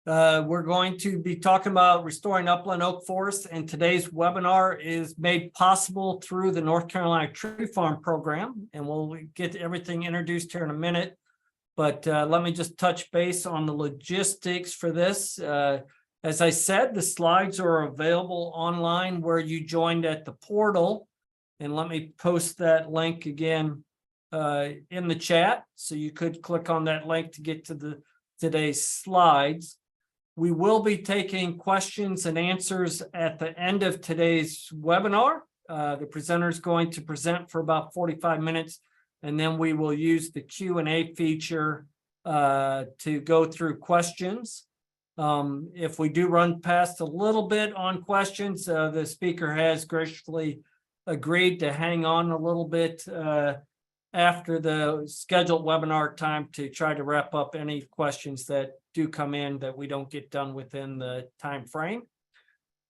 We're going to be talking about restoring upland oak forests, and today's webinar is made possible through the North Carolina Tree Farm Program, and we'll get everything introduced here in a minute. But let me just touch base on the logistics for this. As I said, the slides are available online where you joined at the portal, and let me post that link again in the chat, so you could click on that link to get to today's slides. We will be taking questions and answers at the end of today's webinar. The presenter is going to present for about 45 minutes, and then we will use the Q&A feature to go through questions. If we do run past a little bit on questions, the speaker has graciously agreed to hang on a little bit after the scheduled webinar time to try to wrap up any questions that do come in that we don't get done within the time frame.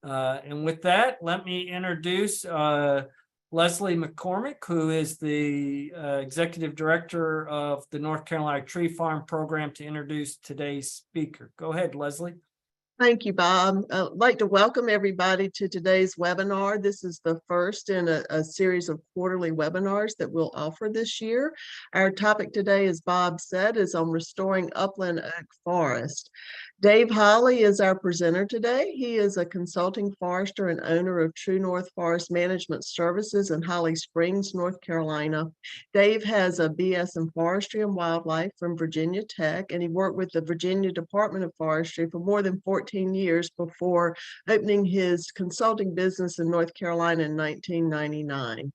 And with that, let me introduce Leslie McCormick, who is the Executive Director of the North Carolina Tree Farm Program, to introduce today's speaker. Go ahead, Leslie. Thank you, Bob. I'd like to welcome everybody to today's webinar. This is the first in a series of quarterly webinars that we'll offer this year. Our topic today, as Bob said, is on restoring upland oak forest. Dave Holly is our presenter today. He is a consulting forester and owner of True North Forest Management Services in Holly Springs, North Carolina. Dave has a BS in Forestry and Wildlife from Virginia Tech, and he worked with the Virginia Department of Forestry for more than 14 years before opening his consulting business in North Carolina in 1999.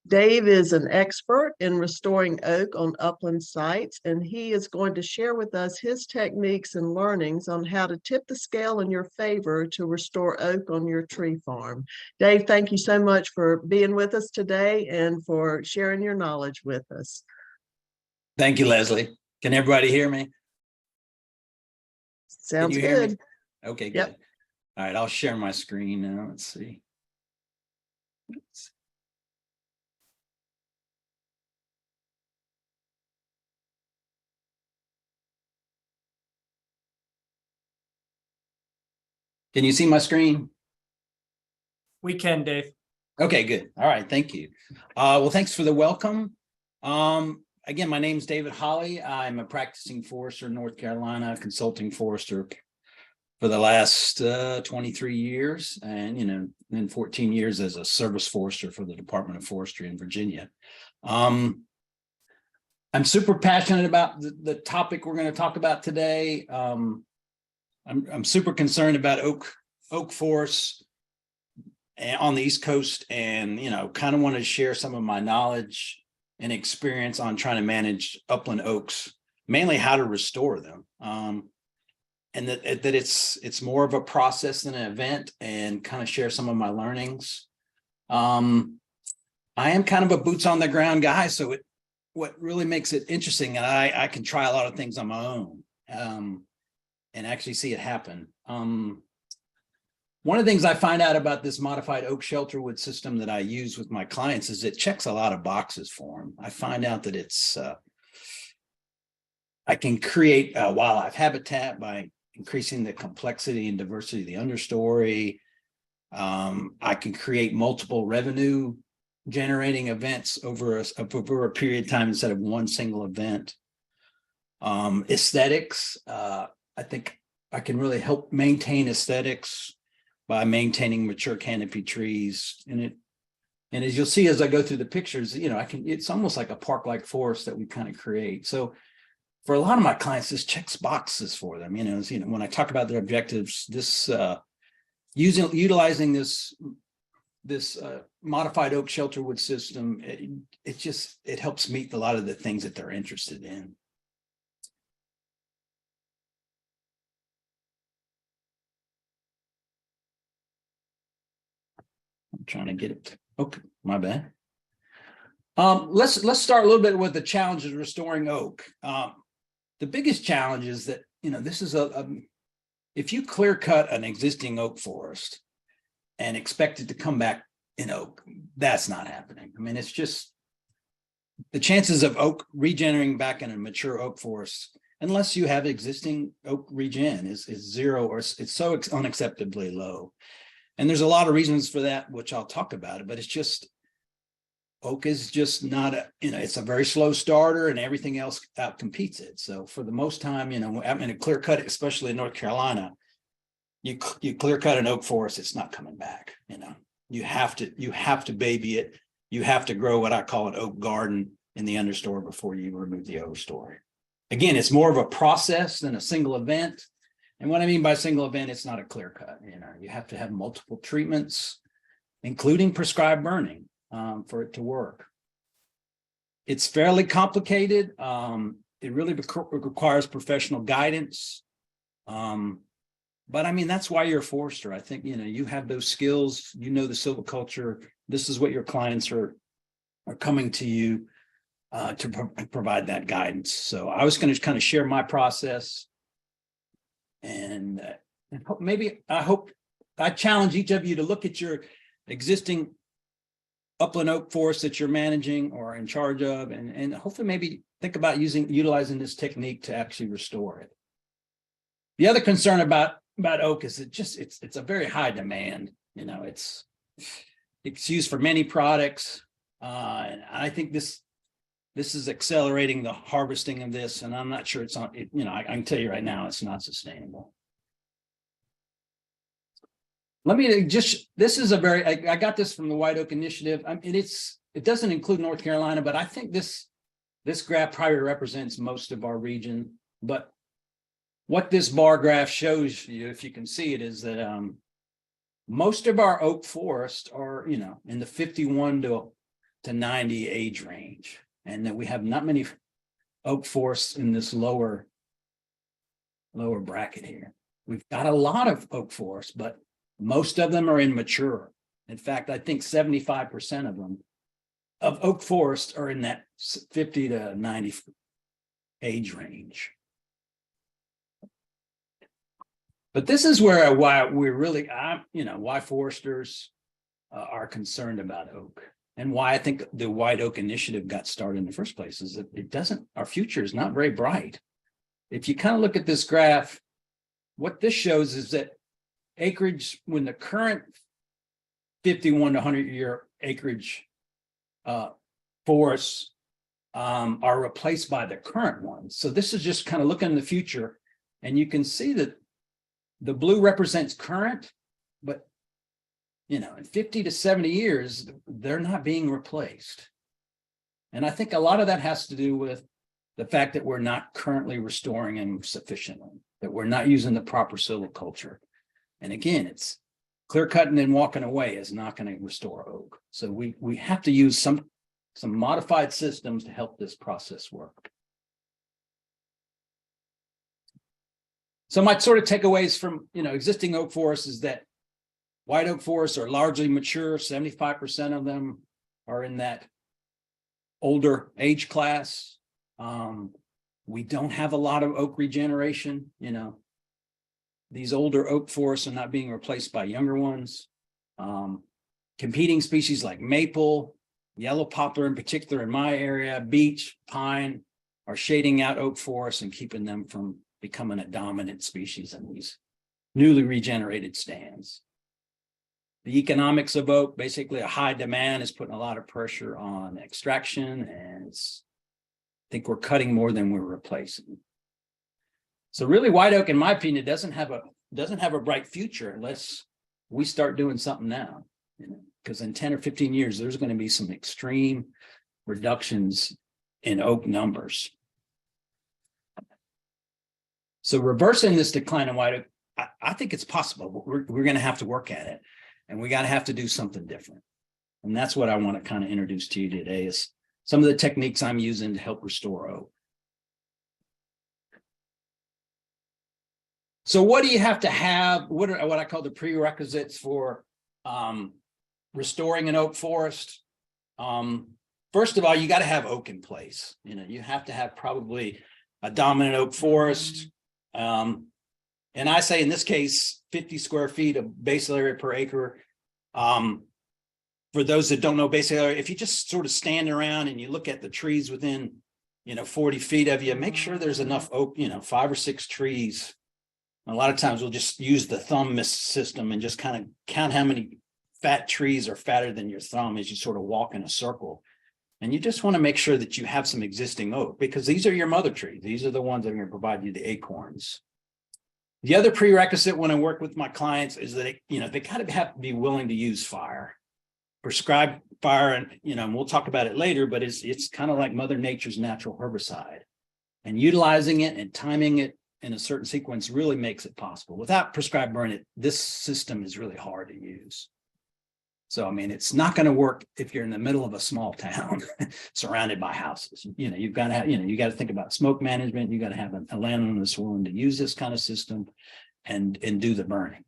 Dave is an expert in restoring oak on upland sites, and he is going to share with us his techniques and learnings on how to tip the scale in your favor to restore oak on your tree farm. Dave, thank you so much for being with us today and for sharing your knowledge with us. Thank you, Leslie. Can everybody hear me? Sounds good. Okay, good. Yep. All right, I'll share my screen now. Let's see. Can you see my screen? We can, Dave. Okay, good. All right, thank you. Well, thanks for the welcome. Again, my name is David Holly. I'm a practicing forester in North Carolina, consulting forester for the last 23 years, and then 14 years as a service forester for the Department of Forestry in Virginia. I'm super passionate about the topic we're going to talk about today. I'm super concerned about oak forests on the East Coast, and kind of want to share some of my knowledge and experience on trying to manage upland oaks, mainly how to restore them, and that it's more of a process than an event, and kind of share some of my learnings. I am kind of a boots on the ground guy, so what really makes it interesting, and I can try a lot of things on my own. And actually see it happen. One of the things I find out about this modified oak shelterwood system that I use with my clients is it checks a lot of boxes for them. I find out that I can create wildlife habitat by increasing the complexity and diversity of the understory. I can create multiple revenue generating events over a period of time instead of one single event. Aesthetics. I think I can really help maintain aesthetics by maintaining mature canopy trees. And as you'll see as I go through the pictures, it's almost like a park-like forest that we kind of create. So for a lot of my clients, this checks boxes for them. When I talk about their objectives, this utilizing this modified oak shelterwood system, it helps meet a lot of the things that they're interested in. I'm trying to get it. Okay, my bad. Let's start a little bit with the challenges of restoring oak. The biggest challenge is that this is if you clear cut an existing oak forest and expect it to come back in oak, that's not happening. I mean, it's just the chances of oak regenerating back in a mature oak forest unless you have existing oak regen is zero, or it's so unacceptably low. And there's a lot of reasons for that, which I'll talk about it, but it's just, oak is just not it's a very slow starter, and everything else outcompetes it. So for the most time, I'm in a clear cut, especially in North Carolina, you clear cut an oak forest, it's not coming back. You have to baby it. You have to grow what I call an oak garden in the understory before you remove the overstory. Again, it's more of a process than a single event. And what I mean by single event, it's not a clear cut. You have to have multiple treatments, including prescribed burning, for it to work. It's fairly complicated. It really requires professional guidance. But I mean, that's why you're a forester. I think, you have those skills, the silviculture. This is what your clients are coming to you to provide that guidance. So I was going to kind of share my process, and I challenge each of you to look at your existing upland oak forest that you're managing or in charge of, and hopefully maybe think about utilizing this technique to actually restore it. The other concern about oak is it's a very high demand. It's used for many products, and I think this is accelerating the harvesting of this, and I'm not sure it's on it. I can tell you right now, it's not sustainable. Let me this is I got this from the White Oak Initiative. It doesn't include North Carolina, but I think this graph probably represents most of our region. But what this bar graph shows you, if you can see it, is that most of our oak forests are, in the 51 to 90 age range, and that we have not many oak forests in this lower bracket here. We've got a lot of oak forests, but most of them are immature. In fact, I think 75% of them of oak forests are in that 50 to 90 age range. But this is why we're really, why foresters are concerned about oak, and why I think the White Oak Initiative got started in the first place, is that our future is not very bright. If you kind of look at this graph, what this shows is that acreage, when the current 51 to 100 year acreage forests are replaced by the current ones. So this is just kind of looking in the future, and you can see that the blue represents current, but in 50 to 70 years, they're not being replaced. And I think a lot of that has to do with the fact that we're not currently restoring them sufficiently, that we're not using the proper silviculture. And again, it's clear cutting and walking away is not going to restore oak. So we have to use some modified systems to help this process work. So my sort of takeaways from existing oak forests is that white oak forests are largely mature. 75% of them are in that older age class. We don't have a lot of oak regeneration. These older oak forests are not being replaced by younger ones. Competing species like maple, yellow poplar in particular in my area, beech, pine, are shading out oak forests and keeping them from becoming a dominant species in these newly regenerated stands. The economics of oak, basically a high demand, is putting a lot of pressure on extraction, and I think we're cutting more than we're replacing. So really, white oak, in my opinion, doesn't have a bright future unless we start doing something now. Because in 10 or 15 years, there's going to be some extreme reductions in oak numbers. So reversing this decline in white oak, I think it's possible, but we're going to have to work at it, and we got to have to do something different. And that's what I want to kind of introduce to you today, is some of the techniques I'm using to help restore oak. So what do you have to have? What are what I call the prerequisites for restoring an oak forest? First of all, you got to have oak in place. You have to have probably a dominant oak forest. And I say in this case, 50 square feet of basal area per acre. For those that don't know basal area, if you just sort of stand around and you look at the trees within 40 feet of you, make sure there's enough oak, 5 or 6 trees. A lot of times we'll just use the thumb system and just kind of count how many fat trees are fatter than your thumb as you sort of walk in a circle. And you just want to make sure that you have some existing oak, because these are your mother trees. These are the ones that are going to provide you the acorns. The other prerequisite when I work with my clients is that, they kind of have to be willing to use fire. Prescribed fire, and we'll talk about it later, but it's kind of like Mother Nature's natural herbicide. And utilizing it and timing it in a certain sequence really makes it possible. Without prescribed burn, this system is really hard to use. So, it's not going to work if you're in the middle of a small town surrounded by houses. You've got to have, you got to think about smoke management. You got to have a landowner that's willing to use this kind of system and do the burning.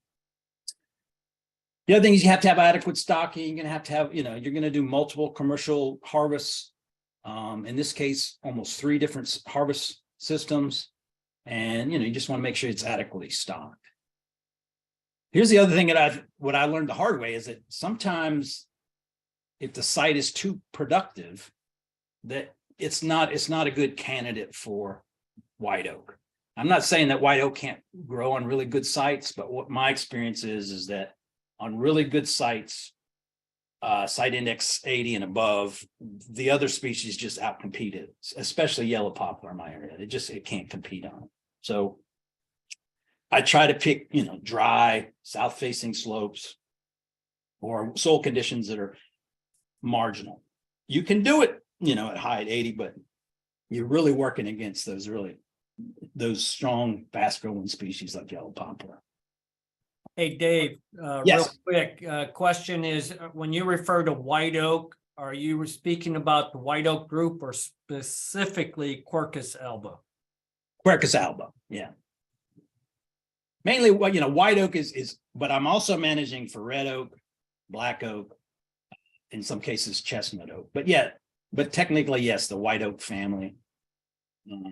The other thing is you have to have adequate stocking. You're going to have, you're going to do multiple commercial harvests. In this case, almost 3 different harvest systems. And, you just want to make sure it's adequately stocked. Here's the other thing that what I learned the hard way is that sometimes if the site is too productive, that it's not a good candidate for white oak. I'm not saying that white oak can't grow on really good sites, but what my experience is that on really good sites, site index 80 and above, the other species just outcompete it, especially yellow poplar in my area. It can't compete on it. So I try to pick, dry, south-facing slopes or soil conditions that are marginal. You can do it, at height 80, but you're really working against those strong, fast-growing species like yellow poplar. Hey, Dave, Yes. real quick, question is, when you refer to white oak, are you speaking about the white oak group or specifically Quercus alba? Quercus alba, yeah. Mainly, white oak is, but I'm also managing for red oak, black oak, in some cases chestnut oak. But technically, yes, the white oak family. All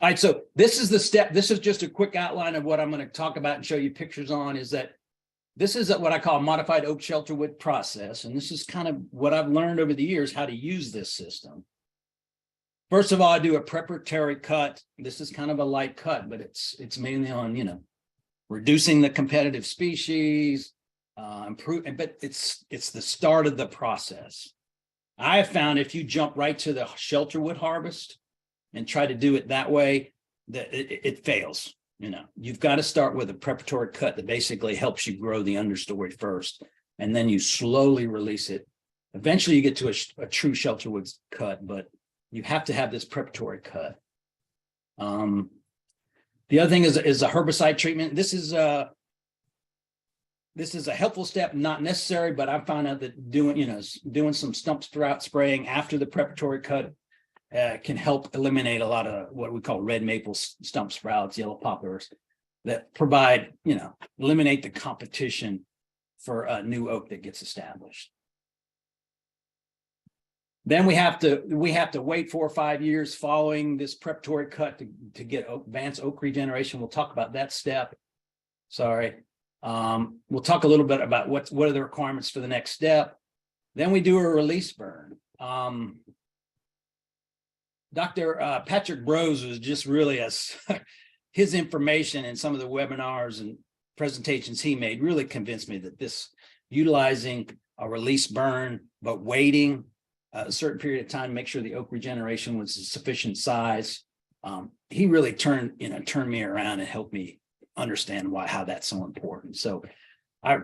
right, so this is the step. This is just a quick outline of what I'm going to talk about and show you pictures on. Is that this is what I call a modified oak shelterwood process, and this is kind of what I've learned over the years how to use this system. First of all, I do a preparatory cut. This is kind of a light cut, but it's mainly on, reducing the competitive species, but it's the start of the process. I have found if you jump right to the shelterwood harvest and try to do it that way, that it fails. You've got to start with a preparatory cut that basically helps you grow the understory first, and then you slowly release it. Eventually you get to a true shelterwood cut, but you have to have this preparatory cut. The other thing is a herbicide treatment. This is a helpful step, not necessary, but I found out that doing some stump sprout spraying after the preparatory cut can help eliminate a lot of what we call red maple stump sprouts, yellow poplars that provide, eliminate the competition for a new oak that gets established. Then we have to wait 4 or 5 years following this preparatory cut to get advanced oak regeneration. We'll talk about that step. Sorry. We'll talk a little bit about what are the requirements for the next step. Then we do a release burn. Dr. Patrick Brose was just really his information and some of the webinars and presentations he made really convinced me that this utilizing a release burn, but waiting a certain period of time to make sure the oak regeneration was a sufficient size. He really turned me around and helped me understand how that's so important. So a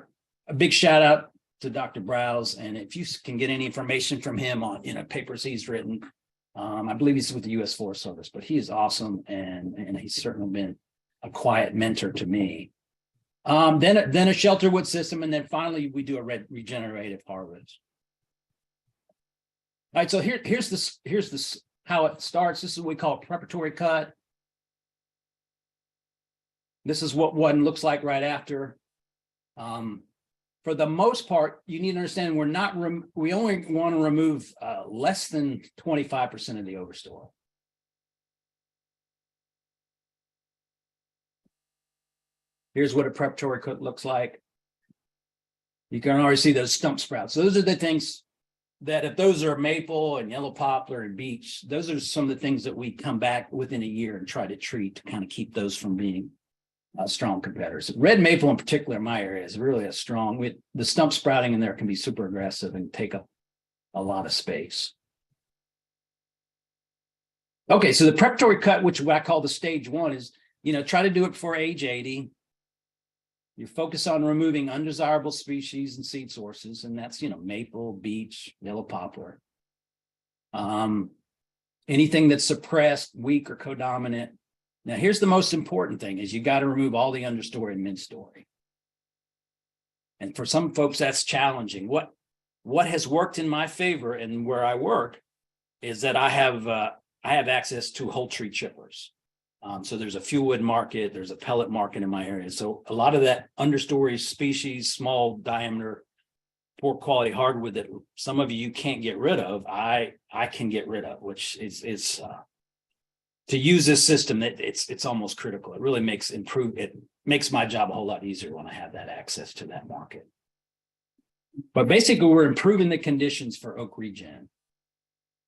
big shout out to Dr. Browse. And if you can get any information from him on, papers he's written, I believe he's with the U.S. Forest Service, but he is awesome. And he's certainly been a quiet mentor to me. Then a shelterwood system. And then finally we do a regenerative harvest. All right, so here's this how it starts. This is what we call a preparatory cut. This is what one looks like right after. For the most part, you need to understand we only want to remove less than 25% of the overstory. Here's what a preparatory cut looks like. You can already see those stump sprouts. Those are the things that if those are maple and yellow poplar and beech, those are some of the things that we come back within a year and try to treat to kind of keep those from being strong competitors. Red maple in particular in my area is really a strong, with the stump sprouting in there can be super aggressive and take up a lot of space. Okay, so the preparatory cut, which I call the stage one, is, try to do it before age 80. You focus on removing undesirable species and seed sources, and that's, maple, beech, yellow poplar. Anything that's suppressed, weak, or codominant. Now, here's the most important thing is you got to remove all the understory and midstory. And for some folks, that's challenging. What has worked in my favor and where I work is that I have access to whole tree chippers. So there's a fuel wood market, there's a pellet market in my area. So a lot of that understory species, small diameter, poor quality hardwood that some of you can't get rid of, I can get rid of, which is to use this system, it's almost critical. It really makes my job a whole lot easier when I have that access to that market. But basically, we're improving the conditions for oak regen.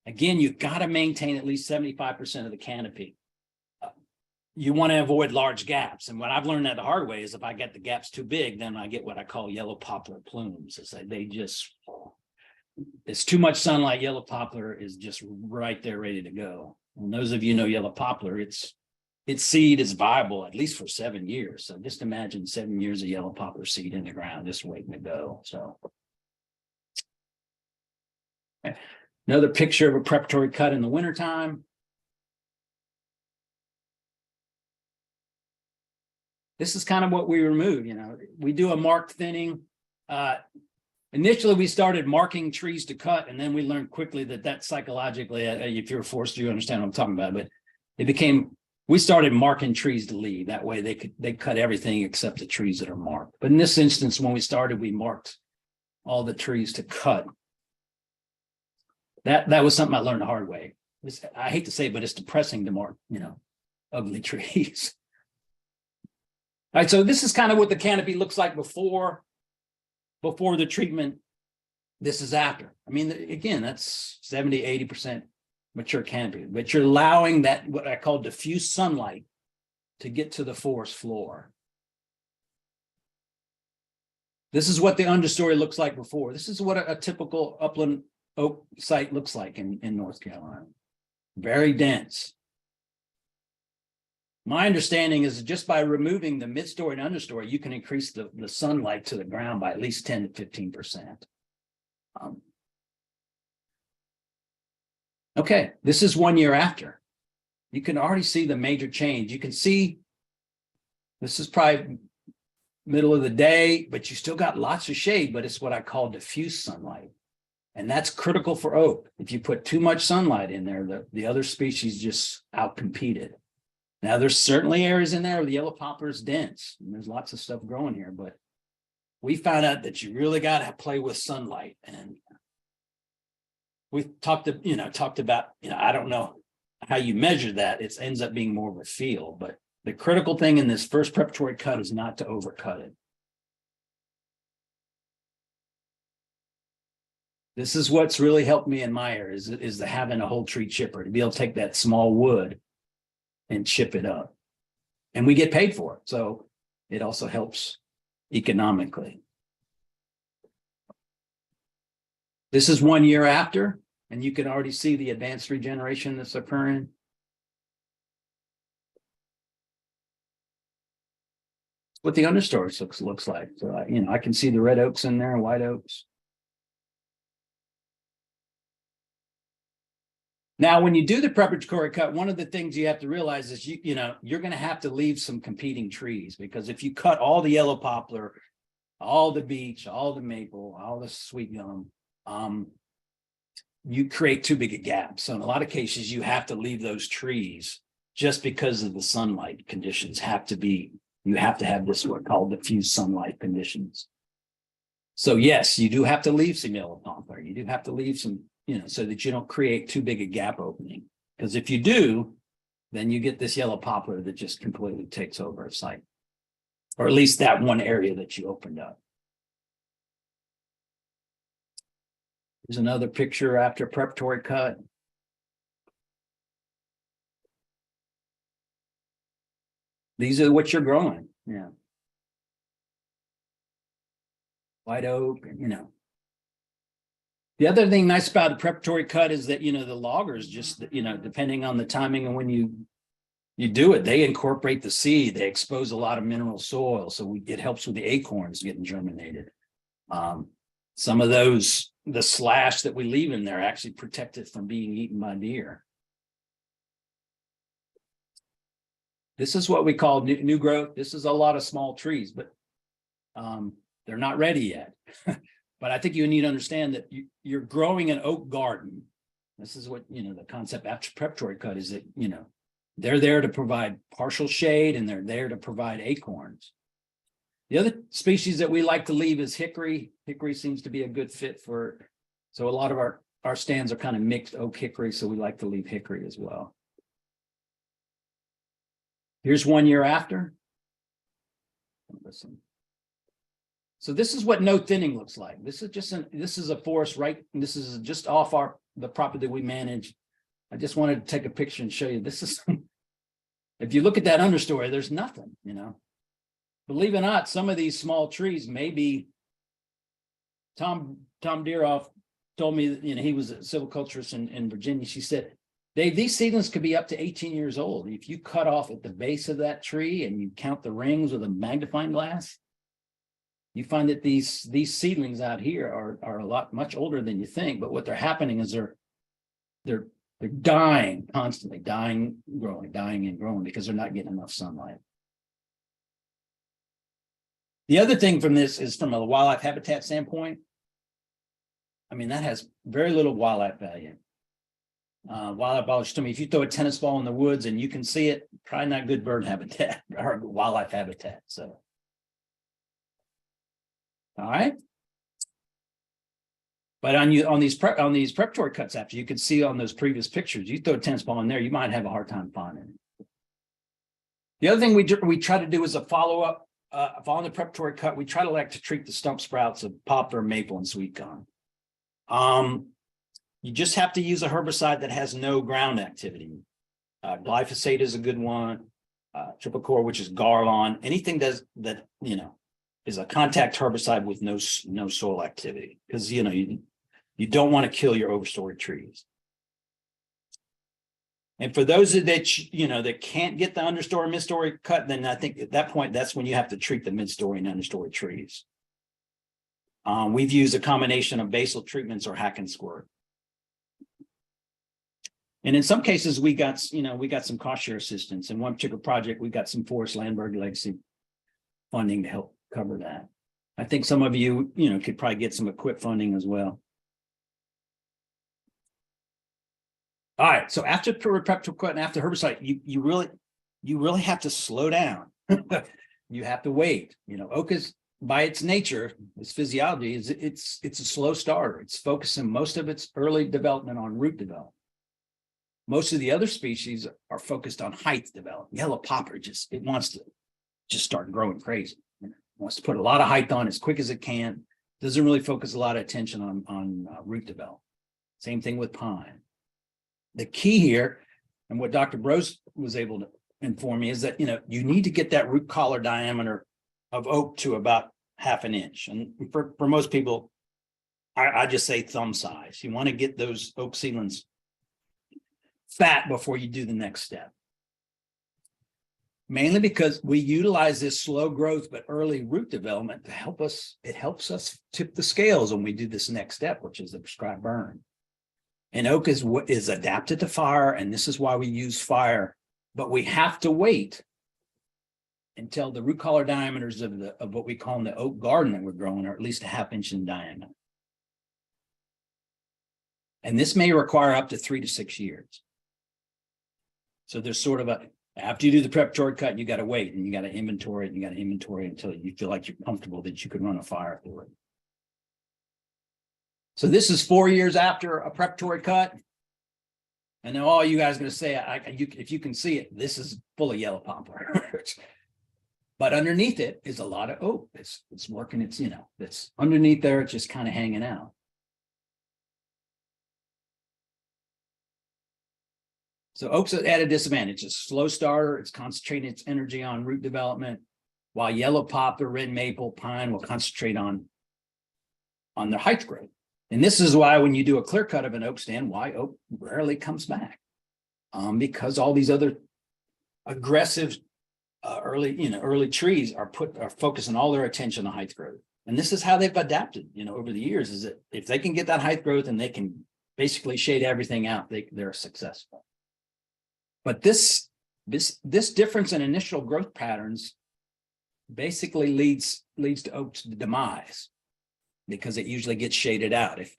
Again, you've got to maintain at least 75% of the canopy. You want to avoid large gaps. And what I've learned that the hard way is if I get the gaps too big, then I get what I call yellow poplar plumes. It's like it's too much sunlight. Yellow poplar is just right there ready to go. And those of you know yellow poplar, its seed is viable at least for 7 years. So just imagine 7 years of yellow poplar seed in the ground, just waiting to go. So another picture of a preparatory cut in the wintertime. This is kind of what we remove. We do a marked thinning. Initially, we started marking trees to cut, and then we learned quickly that psychologically, if you're a forester, you understand what I'm talking about. But we started marking trees to leave. That way they cut everything except the trees that are marked. But in this instance, when we started, we marked all the trees to cut. That was something I learned the hard way. I hate to say it, but it's depressing to mark, ugly trees. All right, so this is kind of what the canopy looks like before the treatment. This is after. I mean, again, that's 70, 80% mature canopy, but you're allowing that, what I call diffuse sunlight, to get to the forest floor. This is what the understory looks like before. This is what a typical upland oak site looks like in North Carolina. Very dense. My understanding is just by removing the midstory and understory, you can increase the sunlight to the ground by at least 10 to 15%. Okay, this is 1 year after. You can already see the major change. You can see this is probably middle of the day, but you still got lots of shade, but it's what I call diffuse sunlight. And that's critical for oak. If you put too much sunlight in there, the other species just outcompete it. Now, there's certainly areas in there where the yellow poplar is dense, and there's lots of stuff growing here, but we found out that you really got to play with sunlight. And we talked about, I don't know how you measure that. It ends up being more of a feel, but the critical thing in this first preparatory cut is not to overcut it. This is what's really helped me in my area is the having a whole tree chipper, to be able to take that small wood and chip it up. And we get paid for it. So it also helps economically. This is 1 year after, and you can already see the advanced regeneration that's occurring. What the understory looks like. So I can see the red oaks in there and white oaks. Now, when you do the preparatory cut, one of the things you have to realize is you're going to have to leave some competing trees, because if you cut all the yellow poplar, all the beech, all the maple, all the sweet gum, you create too big a gap. So in a lot of cases, you have to leave those trees just because of the sunlight conditions you have to have this what's called diffuse sunlight conditions. So yes, you do have to leave some yellow poplar. You do have to leave some, so that you don't create too big a gap opening. Because if you do, then you get this yellow poplar that just completely takes over a site, or at least that one area that you opened up. Here's another picture after preparatory cut. These are what you're growing, yeah. White oak, you know. The other thing nice about the preparatory cut is that, you know, the loggers just, you know, depending on the timing and when you do it, they incorporate the seed, they expose a lot of mineral soil. So it helps with the acorns getting germinated. Some of those, the slash that we leave in there actually protect it from being eaten by deer. This is what we call new growth. This is a lot of small trees, but they're not ready yet. But I think you need to understand that you're growing an oak garden. This is what, you know, the concept after preparatory cut is that, you know, they're there to provide partial shade and they're there to provide acorns. The other species that we like to leave is hickory. Hickory seems to be a good fit for, so a lot of our stands are kind of mixed oak hickory, so we like to leave hickory as well. Here's 1 year after. Listen. So this is what no thinning looks like. This is a forest, right? This is just off the property that we manage. I just wanted to take a picture and show you. This is, if you look at that understory, there's nothing, you know. Believe it or not, some of these small trees may be. Tom Deeroff told me that, you know, he was a silviculturist in Virginia. She said, Dave, these seedlings could be up to 18 years old. If you cut off at the base of that tree and you count the rings with a magnifying glass, you find that these seedlings out here are much older than you think. But what they're happening is they're dying constantly, dying and growing because they're not getting enough sunlight. The other thing from this is from a wildlife habitat standpoint. I mean, that has very little wildlife value. Wildlife biologists tell me if you throw a tennis ball in the woods and you can see it, probably not good bird habitat or wildlife habitat. So, all right. But on these preparatory cuts, after you could see on those previous pictures, you throw a tennis ball in there, you might have a hard time finding it. The other thing we try to do is a follow up. Following the preparatory cut, we try to like to treat the stump sprouts of poplar, maple, and sweet gum. You just have to use a herbicide that has no ground activity. Glyphosate is a good one. Triple core, which is Garlon. Anything that you know is a contact herbicide with no soil activity, because you know you don't want to kill your overstory trees. And for those that you know that can't get the understory midstory cut, then I think at that point that's when you have to treat the midstory and understory trees. We've used a combination of basal treatments or hack and squirt. And in some cases, we got some cost share assistance. In one particular project, we got some Forest Landberg Legacy funding to help cover that. I think some of you, could probably get some equip funding as well. All right, so after preparatory cut and after herbicide, you really have to slow down. You have to wait. Oak is, by its nature, its physiology, it's a slow starter. It's focusing most of its early development on root development. Most of the other species are focused on height development. Yellow poplar it wants to just start growing crazy. It wants to put a lot of height on as quick as it can. Doesn't really focus a lot of attention on root development. Same thing with pine. The key here, and what Dr. Brose was able to inform me, is that you need to get that root collar diameter of oak to about 1/2 inch. And for most people, I just say thumb size. You want to get those oak seedlings fat before you do the next step. Mainly because we utilize this slow growth but early root development to help us. It helps us tip the scales when we do this next step, which is the prescribed burn. And oak is adapted to fire, and this is why we use fire. But we have to wait until the root collar diameters of what we call in the oak garden that we're growing are at least 1/2 inch in diameter. And this may require up to 3 to 6 years. So there's sort of after you do the preparatory cut, you got to wait and you got to inventory it and you got to inventory until you feel like you're comfortable that you could run a fire through it. So this is 4 years after a preparatory cut. And then all you guys are going to say, if you can see it, this is full of yellow poplar. But underneath it is a lot of oak. It's working. It's underneath there. It's just kind of hanging out. So oak's at a disadvantage. It's a slow starter. It's concentrating its energy on root development, while yellow poplar, red maple, pine will concentrate on their height growth. And this is why when you do a clear cut of an oak stand, why oak rarely comes back. Because all these other aggressive early trees are focusing all their attention on height growth. And this is how they've adapted, over the years, is that if they can get that height growth and they can basically shade everything out, they're successful. But this difference in initial growth patterns basically leads to oak's demise, because it usually gets shaded out if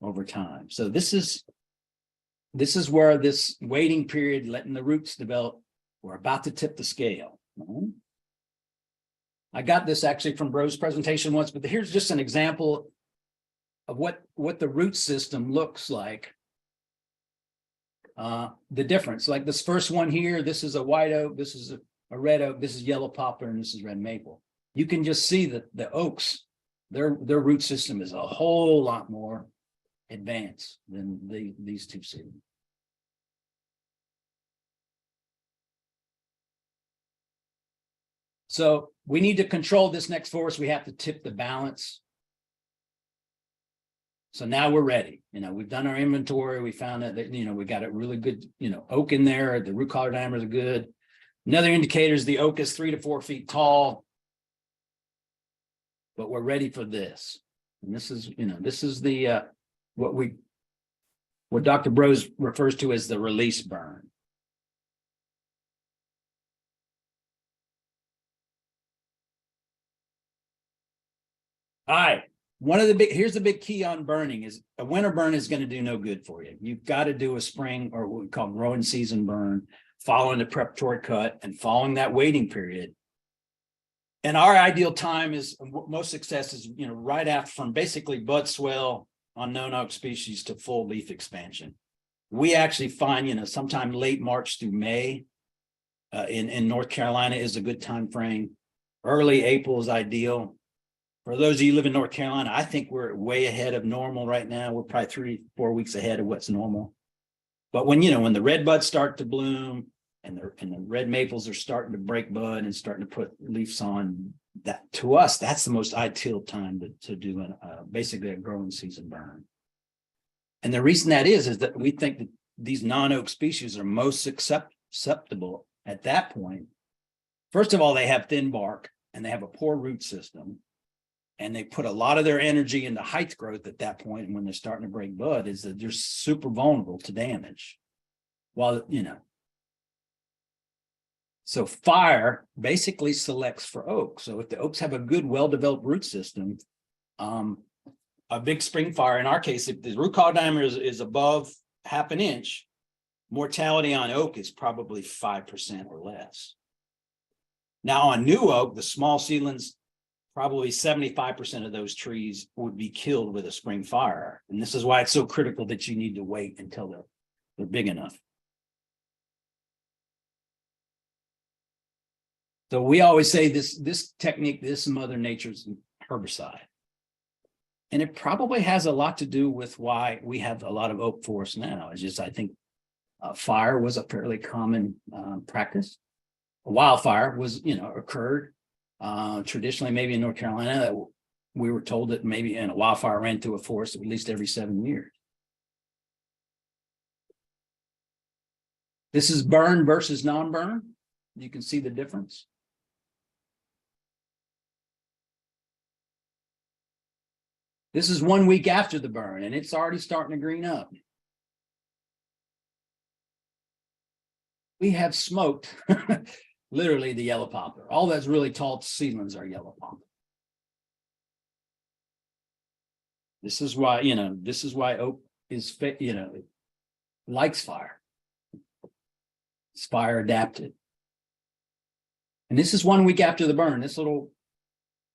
over time. So this is where this waiting period, letting the roots develop, we're about to tip the scale. I got this actually from Bro's presentation once, but here's just an example of what the root system looks like. The difference, like this first one here, this is a white oak, this is a red oak, this is yellow poplar, and this is red maple. You can just see that the oaks, their root system is a whole lot more advanced than these two seeds. So we need to control this next forest. We have to tip the balance. So now we're ready. We've done our inventory. We found that, we got a really good, oak in there. The root collar diameters are good. Another indicator is the oak is 3 to 4 feet tall. But we're ready for this. And this is, this is the, what Dr. Bros refers to as the release burn. All right. Here's the big key on burning is a winter burn is going to do no good for you. You've got to do a spring, or what we call growing season burn, following the preparatory cut and following that waiting period. And our ideal time is, most success is, right after, from basically bud swell on known oak species to full leaf expansion. We actually find, sometime late March through May in North Carolina is a good time frame. Early April is ideal. For those of you who live in North Carolina, I think we're way ahead of normal right now. We're probably 3-4 weeks ahead of what's normal. But when the red buds start to bloom and the red maples are starting to break bud and starting to put leaves on, that to us, that's the most ideal time to do basically a growing season burn. And the reason that is that we think that these non-oak species are most susceptible at that point. First of all, they have thin bark and they have a poor root system. And they put a lot of their energy into height growth at that point. And when they're starting to break bud, is that they're super vulnerable to damage. Well, so fire basically selects for oak. So if the oaks have a good, well-developed root system, a big spring fire, in our case, if the root collar diameter is above 1/2 inch, mortality on oak is probably 5% or less. Now on new oak, the small seedlings, probably 75% of those trees would be killed with a spring fire. And this is why it's so critical that you need to wait until they're big enough. So we always say this technique, this Mother Nature's herbicide. And it probably has a lot to do with why we have a lot of oak forests now. It's just, I think fire was a fairly common practice. A wildfire was, occurred. Traditionally, maybe in North Carolina, that we were told that maybe a wildfire ran through a forest at least every 7 years. This is burn versus non-burn. You can see the difference. This is 1 week after the burn, and it's already starting to green up. We have smoked literally the yellow poplar. All that's really tall seedlings are yellow poplar. This is why, oak is, it likes fire. It's fire adapted. And this is 1 week after the burn. This little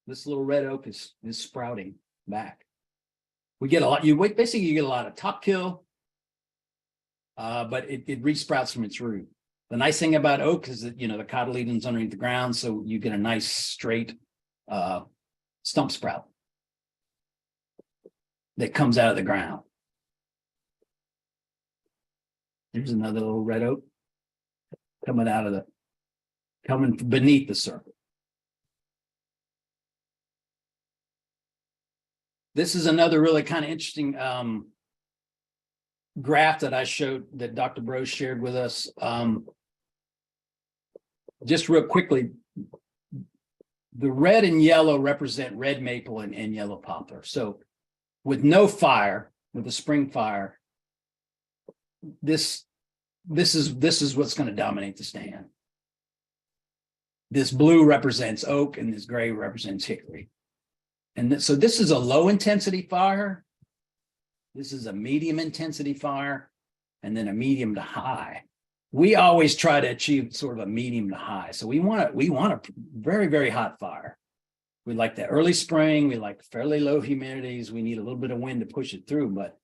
red oak is sprouting back. We get a lot, you get a lot of top kill, but it resprouts from its root. The nice thing about oak is that, the cotyledon's underneath the ground, so you get a nice straight stump sprout that comes out of the ground. There's another little red oak coming beneath the circle. This is another really kind of interesting graph that I showed, that Dr. Bro shared with us. Just real quickly, the red and yellow represent red maple and yellow poplar. So with no fire, with a spring fire, this is what's going to dominate the stand. This blue represents oak and this gray represents hickory. And so this is a low intensity fire. This is a medium intensity fire, and then a medium to high. We always try to achieve sort of a medium to high. So we want a very, very hot fire. We like the early spring. We like fairly low humidities. We need a little bit of wind to push it through, but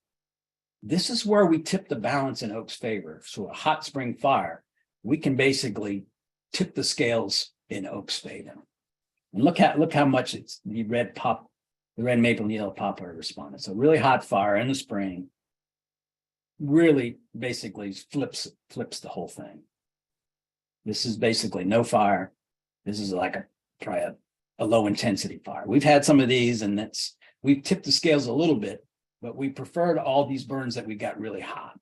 this is where we tip the balance in oak's favor. So a hot spring fire, we can basically tip the scales in oak's favor. And look how much it's the red maple and yellow poplar responded. So really hot fire in the spring really basically flips the whole thing. This is basically no fire. This is like probably a low intensity fire. We've had some of these, and we've tipped the scales a little bit, but we preferred all these burns that we got really hot.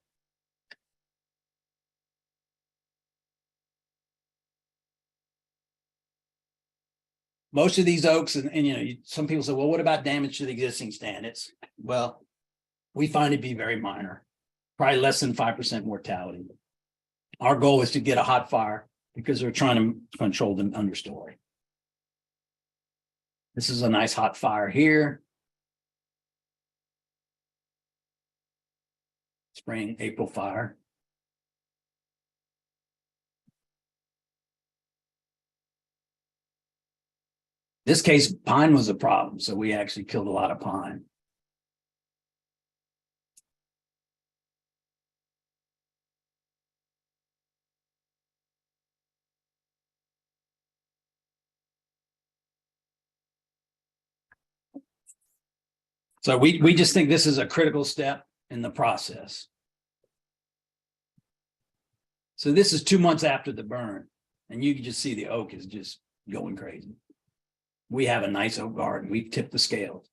Most of these oaks, and some people say, well, what about damage to the existing stand? Well, we find it to be very minor, probably less than 5% mortality. Our goal is to get a hot fire because we're trying to control the understory. This is a nice hot fire here. Spring, April fire. This case, pine was a problem, so we actually killed a lot of pine. So we just think this is a critical step in the process. So this is 2 months after the burn, and you can just see the oak is just going crazy. We have a nice oak garden. We've tipped the scales.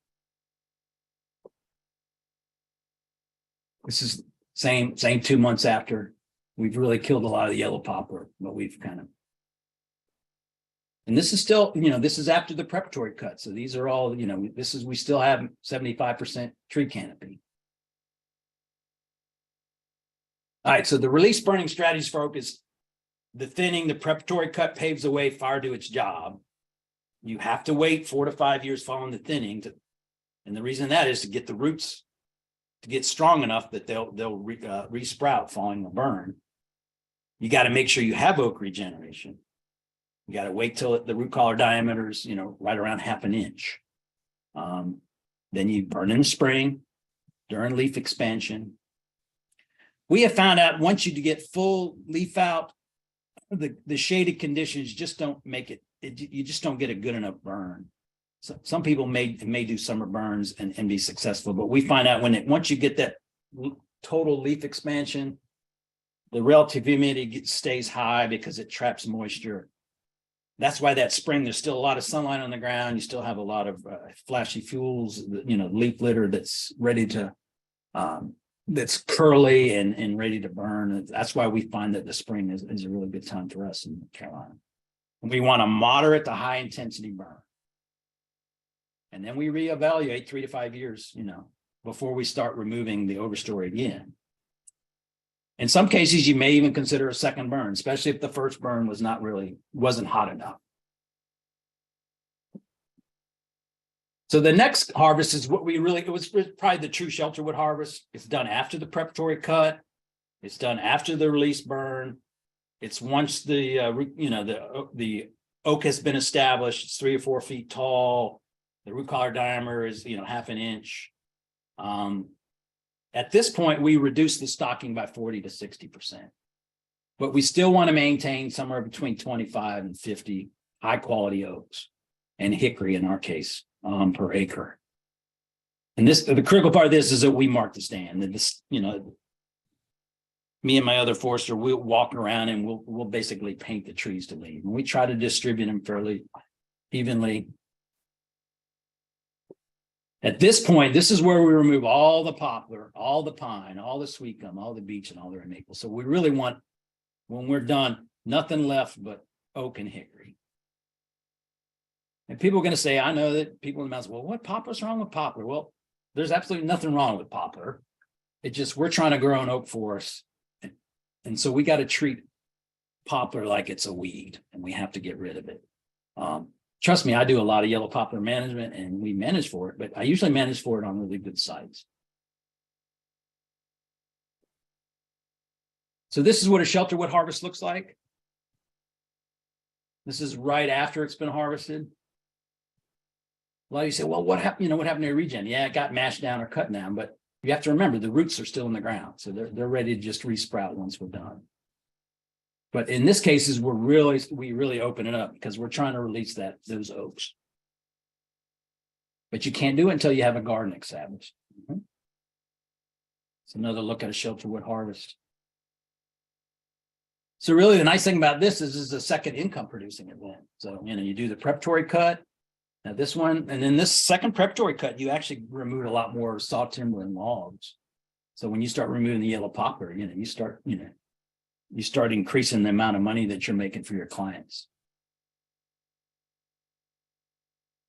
This is same 2 months after. We've really killed a lot of the yellow poplar, but we've and this is still, this is after the preparatory cut. So these are all, we still have 75% tree canopy. All right, so the release burning strategies for oak is the thinning. The preparatory cut paves the way, fire do its job. You have to wait 4 to 5 years following the thinning, and the reason that is to get the roots to get strong enough that they'll re-sprout following the burn. You got to make sure you have oak regeneration. You got to wait till the root collar diameter is, right around 1/2 inch. Then you burn in the spring during leaf expansion. We have found out once you get full leaf out, the shaded conditions just don't make it. You just don't get a good enough burn. So some people may do summer burns and be successful, but we find out once you get that total leaf expansion, the relative humidity stays high because it traps moisture. That's why that spring, there's still a lot of sunlight on the ground. You still have a lot of flashy fuels, leaf litter that's ready to, that's curly and ready to burn. That's why we find that the spring is a really good time for us in North Carolina. And we want a moderate to high intensity burn. And then we reevaluate 3 to 5 years, before we start removing the overstory again. In some cases, you may even consider a second burn, especially if the first burn wasn't hot enough. So the next harvest is it was probably the true shelterwood harvest. It's done after the preparatory cut. It's done after the release burn. It's once the oak has been established. It's 3 or 4 feet tall. The root collar diameter is 1/2 inch. At this point, we reduce the stocking by 40 to 60%, but we still want to maintain somewhere between 25 and 50 high quality oaks and hickory in our case per acre. And the critical part of this is that we mark the stand. And me and my other forester, we'll walk around and we'll basically paint the trees to leave. And we try to distribute them fairly evenly. At this point, this is where we remove all the poplar, all the pine, all the sweet gum, all the beech, and all the maple. So we really want, when we're done, nothing left but oak and hickory. And people are going to say, I know that people in the mountains, well, what poplar's wrong with poplar? Well, there's absolutely nothing wrong with poplar. It's just we're trying to grow an oak forest. And so we got to treat poplar like it's a weed, and we have to get rid of it. Trust me, I do a lot of yellow poplar management, and we manage for it, but I usually manage for it on really good sites. So this is what a shelterwood harvest looks like. This is right after it's been harvested. A lot of you say, well, what happened? You know, what happened to regen? Yeah, it got mashed down or cut down, but you have to remember the roots are still in the ground. So they're ready to just resprout once we're done. But in this case, we really open it up because we're trying to release those oaks. But you can't do it until you have a garden established. It's another look at a shelterwood harvest. So really the nice thing about this is a second income producing event. So, you know, you do the preparatory cut. Now this one, and then this second preparatory cut, you actually remove a lot more saw timber and logs. So when you start removing the yellow poplar, you know, you start increasing the amount of money that you're making for your clients.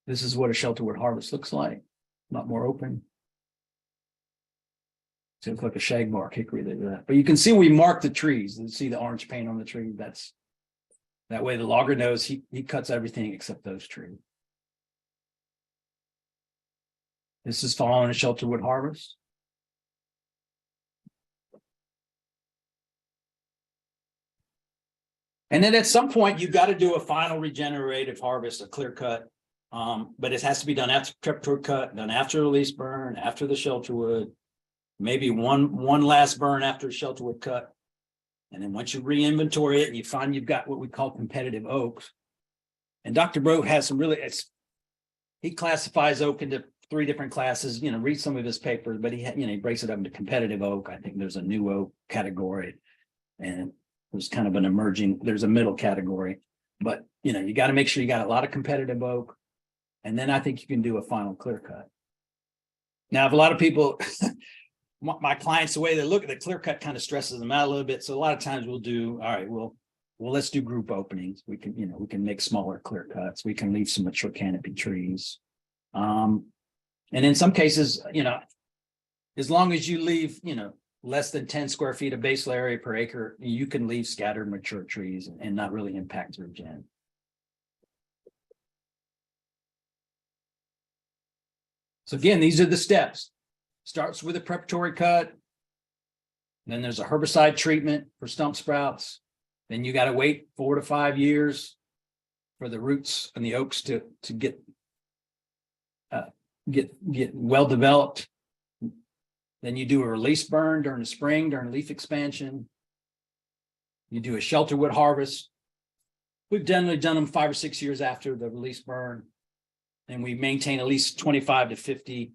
This is what a shelterwood harvest looks like. A lot more open. So it looks like a shagbark hickory there. But you can see we mark the trees. You see the orange paint on the tree. That way the logger knows he cuts everything except those trees. This is following a shelterwood harvest. And then at some point, you've got to do a final regenerative harvest, a clear cut. But it has to be done after preparatory cut, done after release burn, after the shelterwood, maybe one last burn after shelterwood cut. And then once you re-inventory it and you find you've got what we call competitive oaks. And Dr. Bro has some really, he classifies oak into 3 different classes. You know, read some of his papers, but he breaks it up into competitive oak. I think there's a new oak category, and there's kind of an emerging, there's a middle category. But you know, you got to make sure you got a lot of competitive oak, and then I think you can do a final clear cut. Now, if a lot of people, my clients, the way they look at the clear cut kind of stresses them out a little bit. So a lot of times we'll do, all right, well, let's do group openings. We can make smaller clear cuts. We can leave some mature canopy trees. And in some cases, you know, as long as you leave, you know, less than 10 square feet of basal area per acre, you can leave scattered mature trees and not really impact your regen. So again, these are the steps. Starts with a preparatory cut. Then there's a herbicide treatment for stump sprouts. Then you got to wait 4 to 5 years for the roots and the oaks to get well developed. Then you do a release burn during the spring, during leaf expansion. You do a shelterwood harvest. We've generally done them 5 or 6 years after the release burn. And we maintain at least 25 to 50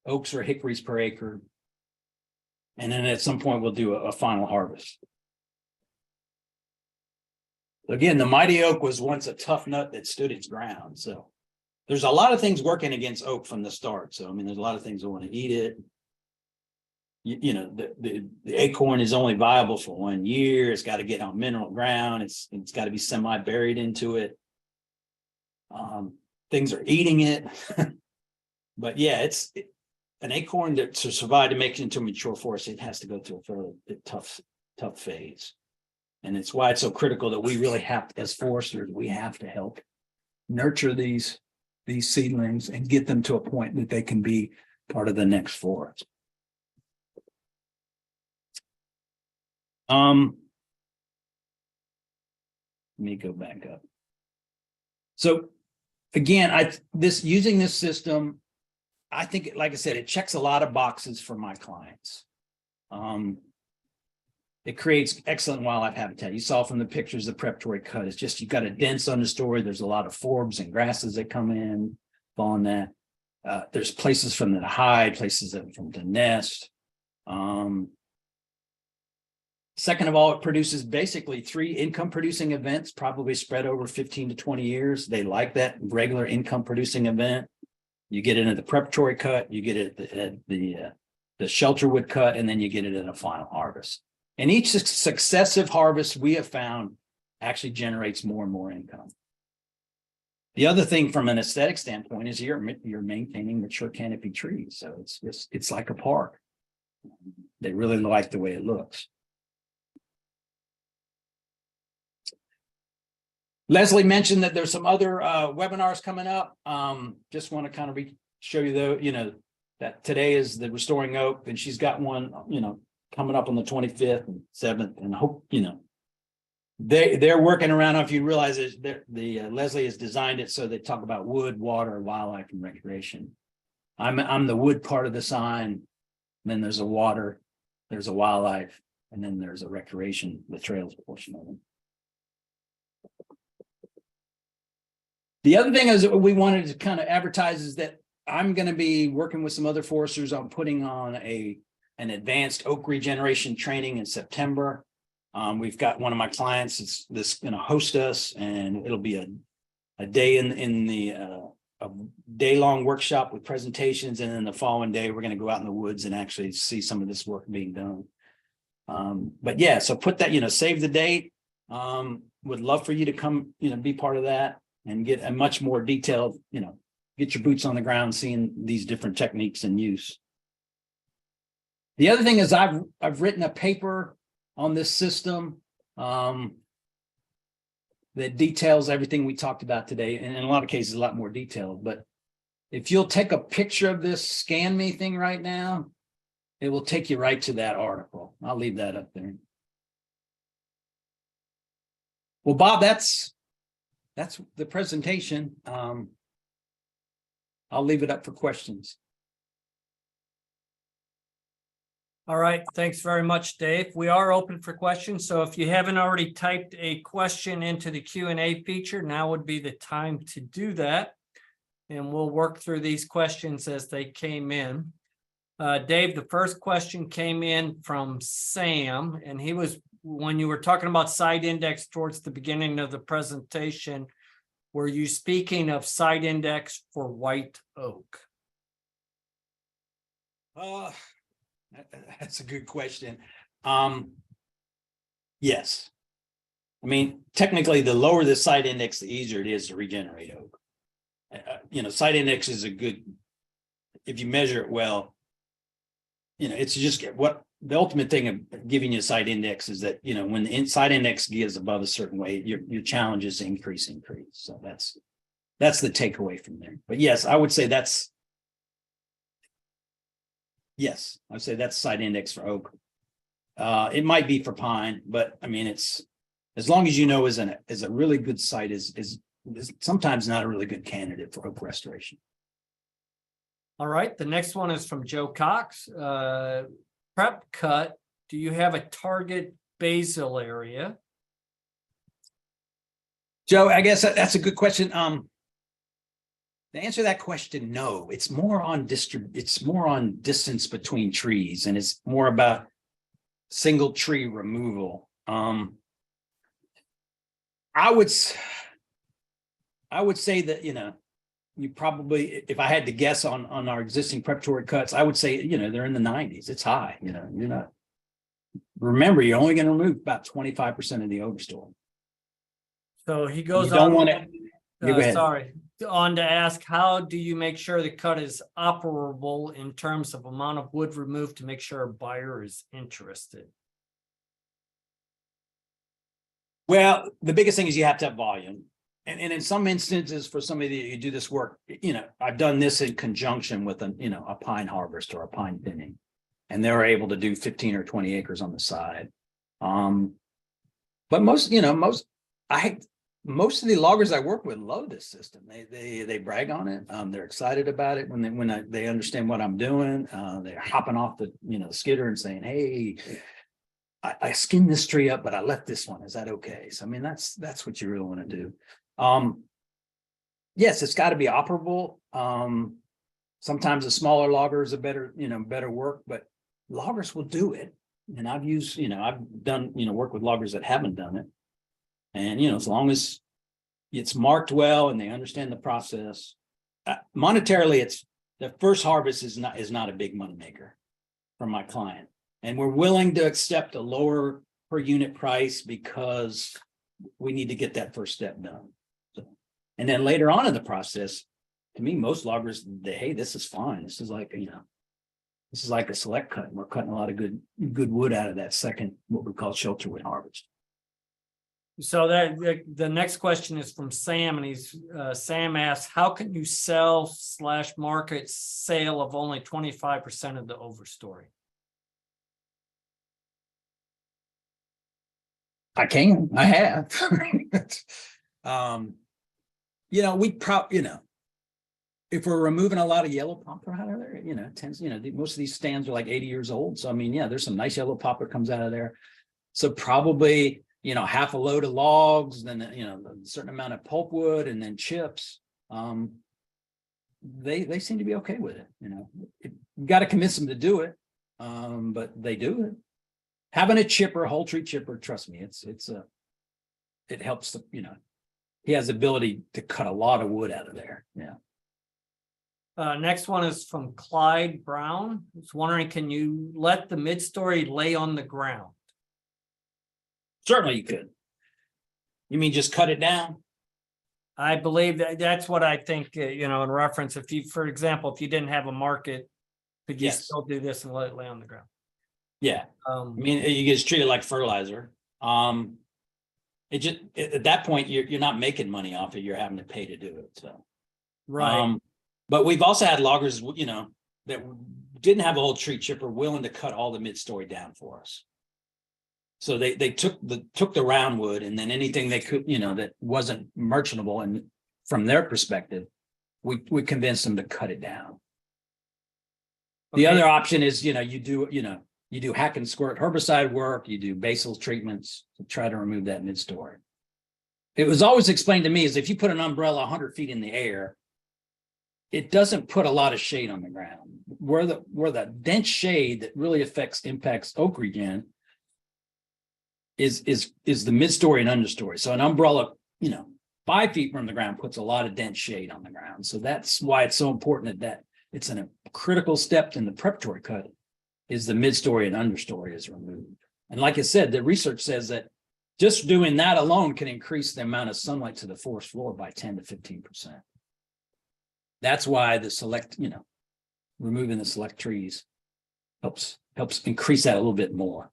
oaks or hickories per acre. And then at some point we'll do a final harvest. Again, the mighty oak was once a tough nut that stood its ground. So there's a lot of things working against oak from the start. So, I mean, there's a lot of things that want to eat it. You know, the acorn is only viable for 1 year. It's got to get on mineral ground. It's got to be semi-buried into it. Things are eating it. But yeah, an acorn to survive to make it into a mature forest, it has to go through a fairly tough phase. And it's why it's so critical that we really have to, as foresters, we have to help nurture these seedlings and get them to a point that they can be part of the next forest. Let me go back up. So again, using this system, I think, like I said, it checks a lot of boxes for my clients. It creates excellent wildlife habitat. You saw from the pictures the preparatory cut. It's just, you've got a dense understory. There's a lot of forbs and grasses that come in, fall in that. There's places from them to hide, places from to nest. Second of all, it produces basically 3 income producing events, probably spread over 15 to 20 years. They like that regular income producing event. You get it at the preparatory cut, you get it at the shelterwood cut, and then you get it in a final harvest. And each successive harvest we have found actually generates more and more income. The other thing from an aesthetic standpoint is you're maintaining mature canopy trees. So it's like a park. They really like the way it looks. Leslie mentioned that there's some other webinars coming up. Just want to kind of show you though, that today is the Restoring Oak, and she's got one, coming up on the 25th and 7th, and hope, they're working around. If you realize it, Leslie has designed it so they talk about wood, water, wildlife, and recreation. I'm the wood part of the sign. Then there's a water, there's a wildlife, and then there's a recreation, the trails portion of it. The other thing is that we wanted to kind of advertise is that I'm going to be working with some other foresters on putting on an advanced oak regeneration training in September. We've got one of my clients that's going to host us, and it'll be a day a day-long workshop with presentations, and then the following day we're going to go out in the woods and actually see some of this work being done. But yeah, so put that, save the date. Would love for you to come, be part of that and get a much more detailed, get your boots on the ground, seeing these different techniques in use. The other thing is I've written a paper on this system that details everything we talked about today, and in a lot of cases a lot more detailed. But if you'll take a picture of this scan me thing right now, it will take you right to that article. I'll leave that up there. Well, Bob, that's the presentation. I'll leave it up for questions. All right, thanks very much, Dave. We are open for questions, so if you haven't already typed a question into the Q&A feature, now would be the time to do that. And we'll work through these questions as they came in. Dave, the first question came in from Sam, and he was, when you were talking about site index towards the beginning of the presentation, were you speaking of site index for white oak? That's a good question. Yes. I mean, technically, the lower the site index, the easier it is to regenerate oak. Site index is a good, if you measure it well, it's just what the ultimate thing of giving you a site index is that, when the site index gives above a certain way, your challenges increase. So that's the takeaway from there. But yes, I would say that's site index for oak. It might be for pine, but I mean, it's as long as is a really good site is sometimes not a really good candidate for oak restoration. All right, the next one is from Joe Cox. Prep cut, do you have a target basal area? Joe, I guess that's a good question. To answer that question, no. It's more on distance between trees, and it's more about single tree removal. I would say that you probably, if I had to guess on our existing preparatory cuts, I would say they're in the 90s. It's high. You're not. Remember, you're only going to remove about 25% of the overstory. So he goes you don't on. want to. Go ahead. Sorry. On to ask, how do you make sure the cut is operable in terms of amount of wood removed to make sure a buyer is interested? Well, the biggest thing is you have to have volume. And in some instances, for somebody that you do this work, I've done this in conjunction with a pine harvest or a pine thinning, and they're able to do 15 or 20 acres on the side. But most of the loggers I work with love this system. They brag on it. They're excited about it when they understand what I'm doing. They're hopping off the skidder and saying, "Hey, I skinned this tree up, but I left this one. Is that okay?" So I mean, that's what you really want to do. Yes, it's got to be operable. Sometimes a smaller logger is a better work, but loggers will do it. And I've used, I've done, work with loggers that haven't done it. And, as long as it's marked well and they understand the process, monetarily, it's the first harvest is not a big money maker from my client. And we're willing to accept a lower per unit price because we need to get that first step done. So, and then later on in the process, to me, most loggers, hey, this is fine. This is like, this is like a select cut. And we're cutting a lot of good wood out of that second, what we call shelterwood harvest. So that the next question is from Sam, and Sam asks, how can you sell/market sale of only 25% of the overstory? I have. If we're removing a lot of yellow poplar out of there, it tends, most of these stands are like 80 years old. So, I mean, yeah, there's some nice yellow poplar comes out of there. So probably, half a load of logs, then, a certain amount of pulpwood and then chips. They seem to be okay with it. You got to convince them to do it. But they do it. Having a chipper, whole tree chipper, trust me, it helps, he has the ability to cut a lot of wood out of there. Yeah. Next one is from Clyde Brown. He's wondering, can you let the mid-story lay on the ground? Certainly you could. You mean just cut it down? I believe that's what I think, in reference, for example, if you didn't have a market, could you Yes. still do this and let it lay on the ground? Yeah. I mean, you just treat it like fertilizer. At that point, you're not making money off it. You're having to pay to do it. So, Right. But we've also had loggers, that didn't have a whole tree chipper willing to cut all the mid-story down for us. So they took the round wood, and then anything they could, that wasn't merchantable, and from their perspective, we convinced them to cut it down. The other option is, you do hack and squirt herbicide work, you do basal treatments to try to remove that mid-story. It was always explained to me is if you put an umbrella 100 feet in the air, it doesn't put a lot of shade on the ground. Where the dense shade that really impacts oak regen is the mid-story and understory. So an umbrella, 5 feet from the ground puts a lot of dense shade on the ground. So that's why it's so important that it's a critical step in the preparatory cut is the mid-story and understory is removed. And like I said, the research says that just doing that alone can increase the amount of sunlight to the forest floor by 10 to 15%. That's why removing the select trees helps increase that a little bit more.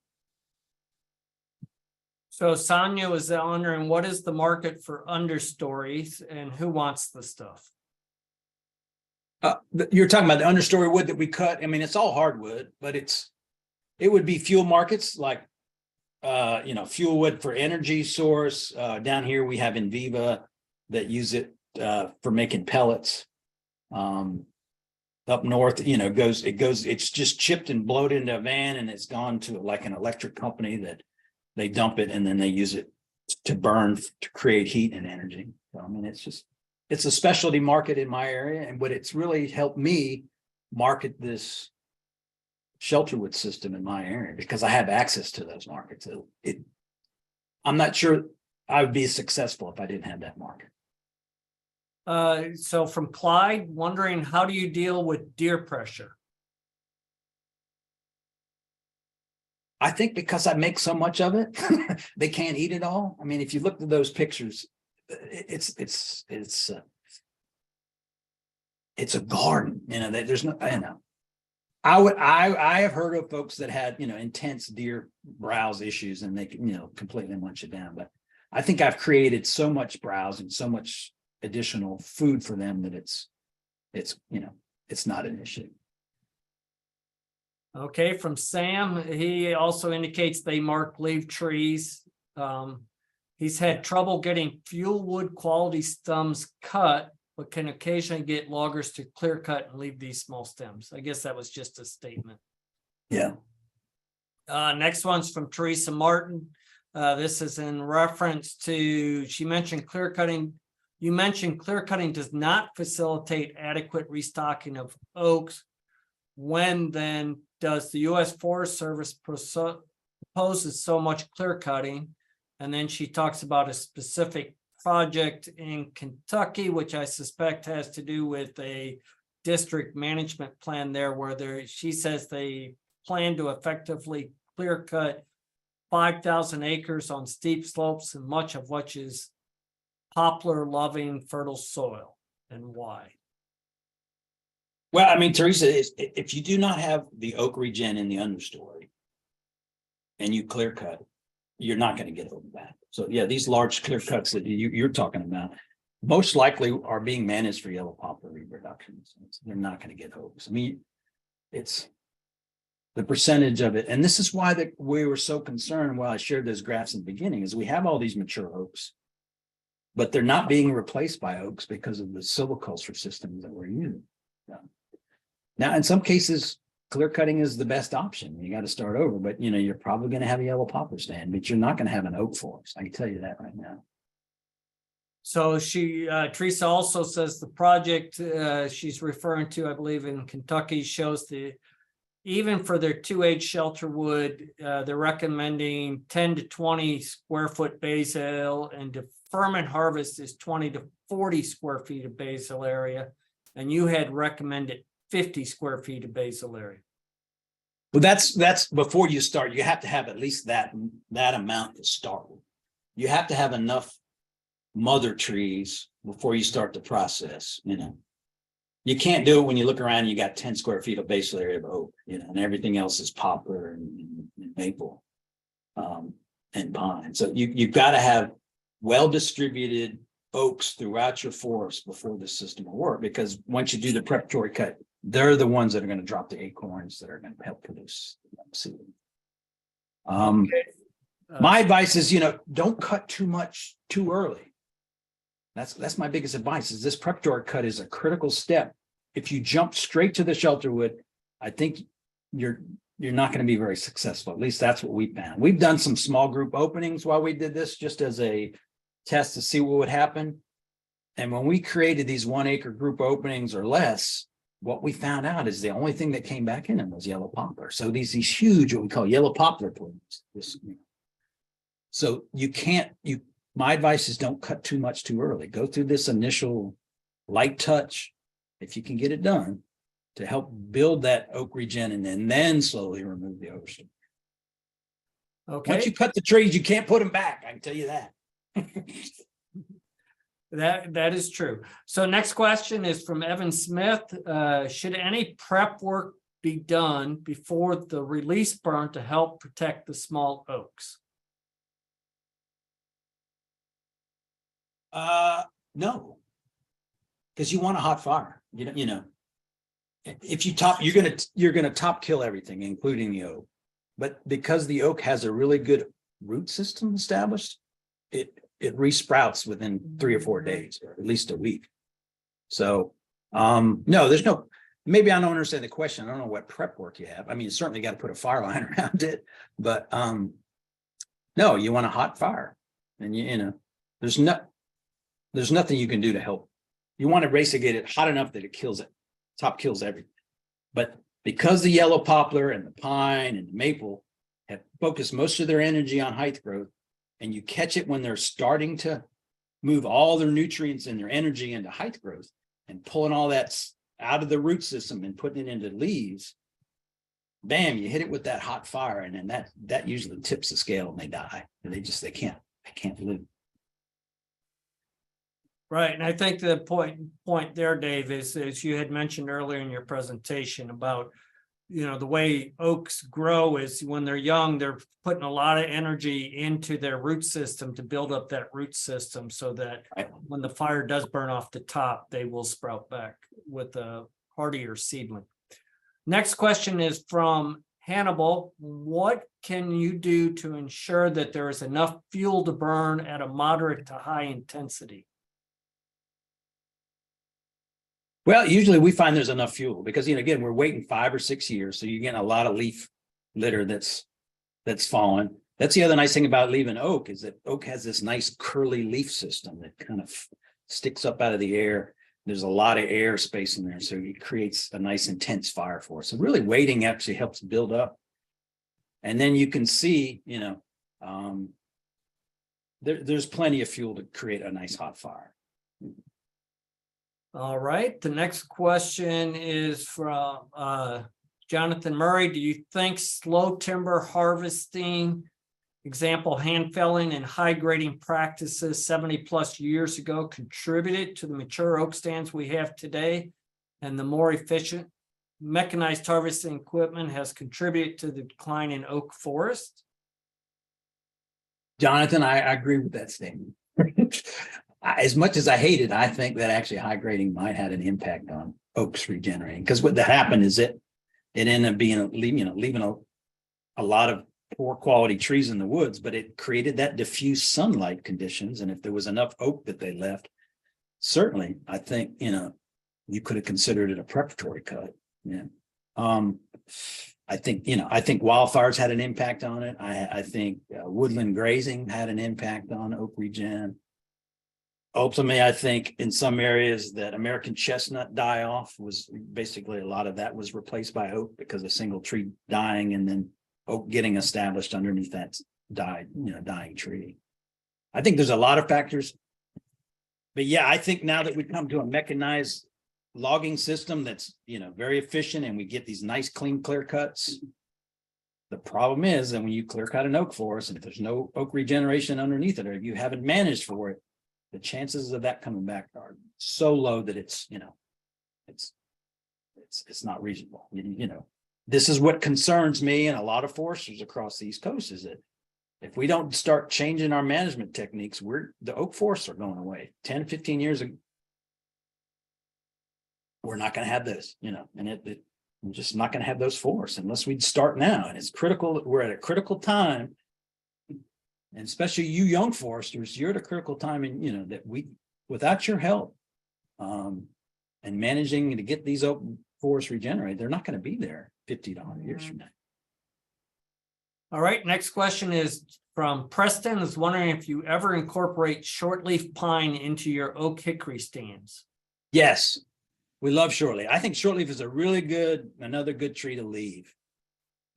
So Sonia was wondering, what is the market for understories and who wants the stuff? You're talking about the understory wood that we cut. I mean, it's all hardwood, but it would be fuel markets like, fuel wood for energy source. Down here, we have Inviva that use it for making pellets. Up north, it's just chipped and bloated into a van, and it's gone to like an electric company that they dump it and then they use it to burn to create heat and energy. So, I mean, it's a specialty market in my area, but it's really helped me market this shelterwood system in my area because I have access to those markets. I'm not sure I would be successful if I didn't have that market. So from Clyde, wondering, how do you deal with deer pressure? I think because I make so much of it, they can't eat it all. I mean, if you look at those pictures, it's a garden, there's no, I have heard of folks that had, intense deer browse issues and they completely munch it down. But I think I've created so much browse and so much additional food for them that it's not an issue. Okay, from Sam, he also indicates they mark leaf trees. He's had trouble getting fuel wood quality stems cut, but can occasionally get loggers to clear cut and leave these small stems. I guess that was just a statement. Yeah. Next one's from Teresa Martin. This is in reference to, she mentioned clear cutting. You mentioned clear cutting does not facilitate adequate restocking of oaks. when then does the U.S. Forest Service proposes so much clear cutting? And then she talks about a specific project in Kentucky, which I suspect has to do with a district management plan there, where she says they plan to effectively clear cut 5,000 acres on steep slopes, and much of which is poplar loving fertile soil. And why? Well, I mean, Teresa, if you do not have the oak regen in the understory and you clear cut, you're not going to get over that. So yeah, these large clear cuts that you're talking about most likely are being managed for yellow poplar reproductions. They're not going to get oaks. I mean, it's the percentage of it. And this is why we were so concerned while I shared those graphs in the beginning, is we have all these mature oaks, but they're not being replaced by oaks because of the silviculture systems that we're using. Now, in some cases, clear cutting is the best option. You got to start over, but you're probably going to have a yellow poplar stand, but you're not going to have an oak forest. I can tell you that right now. So Teresa also says the project she's referring to, I believe in Kentucky, shows even for their 2H shelterwood, they're recommending 10 to 20 square foot basal, and deferment harvest is 20 to 40 square feet of basal area. And you had recommended 50 square feet of basal area. Well, that's before you start. You have to have at least that amount to start with. You have to have enough mother trees before you start the process. You can't do it when you look around and you got 10 square feet of basal area of oak, and everything else is poplar and maple and pine. So you've got to have well-distributed oaks throughout your forest before the system will work, because once you do the preparatory cut, they're the ones that are going to drop the acorns that are going to help produce seed. My advice is, don't cut too much too early. That's my biggest advice, is this preparatory cut is a critical step. If you jump straight to the shelterwood, I think you're not going to be very successful. At least that's what we found. We've done some small group openings while we did this, just as a test to see what would happen. And when we created these 1 acre group openings or less, what we found out is the only thing that came back in them was yellow poplar. So these huge, what we call yellow poplar plumes. So my advice is don't cut too much too early. Go through this initial light touch, if you can get it done, to help build that oak regen, and then slowly remove the overstory. Okay. Once you cut the trees, you can't put them back. I can tell you that. That is true. So next question is from Evan Smith. Should any prep work be done before the release burn to help protect the small oaks? No, because you want a hot fire. If you're gonna top kill everything, including the oak. But because the oak has a really good root system established, it resprouts within 3 or 4 days, or at least a week. So no, there's no, maybe I don't understand the question. I don't know what prep work you have. I mean, you certainly got to put a fire line around it, but no, you want a hot fire, and there's nothing you can do to help. You want to basically get it hot enough that it kills it, top kills everything. But because the yellow poplar and the pine and the maple have focused most of their energy on height growth, and you catch it when they're starting to move all their nutrients and their energy into height growth and pulling all that out of the root system and putting it into leaves, bam, you hit it with that hot fire, and then that usually tips the scale and they die. And they can't live. Right. And I think the point there, Dave, is as you had mentioned earlier in your presentation about, the way oaks grow is when they're young, they're putting a lot of energy into their root system to build up that root system so that when the fire does burn off the top, they will sprout back with a hardier seedling. Next question is from Hannibal. What can you do to ensure that there is enough fuel to burn at a moderate to high intensity? Well, usually we find there's enough fuel because, again, we're waiting 5 or 6 years. So you're getting a lot of leaf litter that's fallen. That's the other nice thing about leaving oak, is that oak has this nice curly leaf system that kind of sticks up out of the air. there's a lot of air space in there, so it creates a nice intense fire for us. So really waiting actually helps build up. And then you can see, there's plenty of fuel to create a nice hot fire. All right, the next question is from Jonathan Murray. Do you think slow timber harvesting, example, hand felling and high grading practices 70+ years ago contributed to the mature oak stands we have today? And the more efficient mechanized harvesting equipment has contributed to the decline in oak forest? Jonathan, I agree with that statement. As much as I hate it, I think that actually high grading might have an impact on oaks regenerating, because what that happened is it ended up being leaving a lot of poor quality trees in the woods, but it created that diffuse sunlight conditions. And if there was enough oak that they left, certainly I think you could have considered it a preparatory cut. Yeah. I think wildfires had an impact on it. I think woodland grazing had an impact on oak regen. Ultimately, I think in some areas that American chestnut die-off was basically a lot of that was replaced by oak because a single tree dying and then oak getting established underneath that dying tree. I think there's a lot of factors. But yeah, I think now that we come to a mechanized logging system that's very efficient and we get these nice clean clear cuts, the problem is that when you clear cut an oak forest and if there's no oak regeneration underneath it or you haven't managed for it, the chances of that coming back are so low that it's not reasonable. This is what concerns me and a lot of foresters across the East Coast, is that if we don't start changing our management techniques, the oak forests are going away. 10, 15 years ago, we're not going to have this, and we're just not going to have those forests unless we start now. And it's critical that we're at a critical time. And especially you young foresters, you're at a critical time, and that without your help and managing to get these oak forests regenerated, they're not going to be there 50 to 100 years from now. All right, next question is from Preston, is wondering if you ever incorporate shortleaf pine into your oak hickory stands. Yes, we love shortleaf. I think shortleaf is another good tree to leave.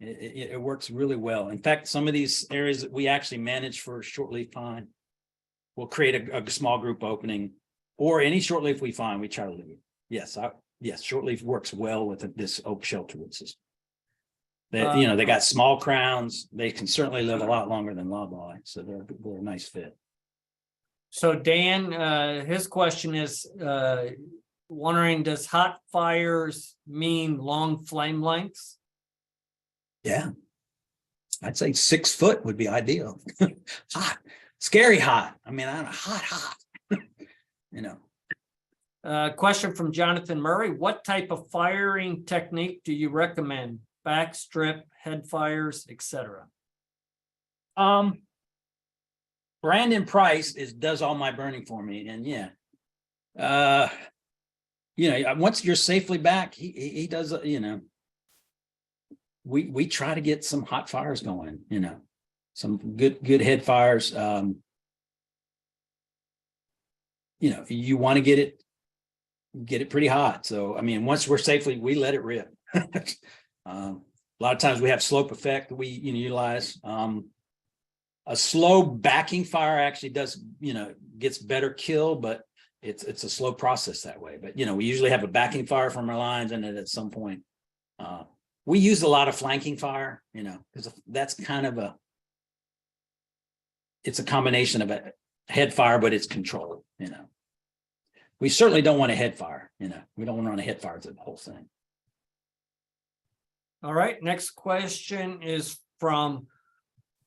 It works really well. In fact, some of these areas that we actually manage for shortleaf pine, we'll create a small group opening, or any shortleaf we find, we try to leave. Yes, shortleaf works well with this oak shelterwood system. They got small crowns. They can certainly live a lot longer than loblolly, so they're a nice fit. So Dan, his question is wondering, does hot fires mean long flame lengths? Yeah, I'd say 6 foot would be ideal. Hot, scary hot. I mean, I'm hot. Question from Jonathan Murray. What type of firing technique do you recommend? Back, strip, head fires, etc. Brandon Price does all my burning for me. And once you're safely back, he does, we try to get some hot fires going, some good head fires. You want to get it pretty hot. So, I mean, once we're safely, we let it rip. A lot of times we have slope effect that we utilize. A slow backing fire actually does, gets better kill, but it's a slow process that way. But, we usually have a backing fire from our lines, and then at some point, we use a lot of flanking fire, because that's kind of it's a combination of a head fire, but it's controlled, We certainly don't want a head fire, we don't want to run a head fire to the whole thing. All right, next question is from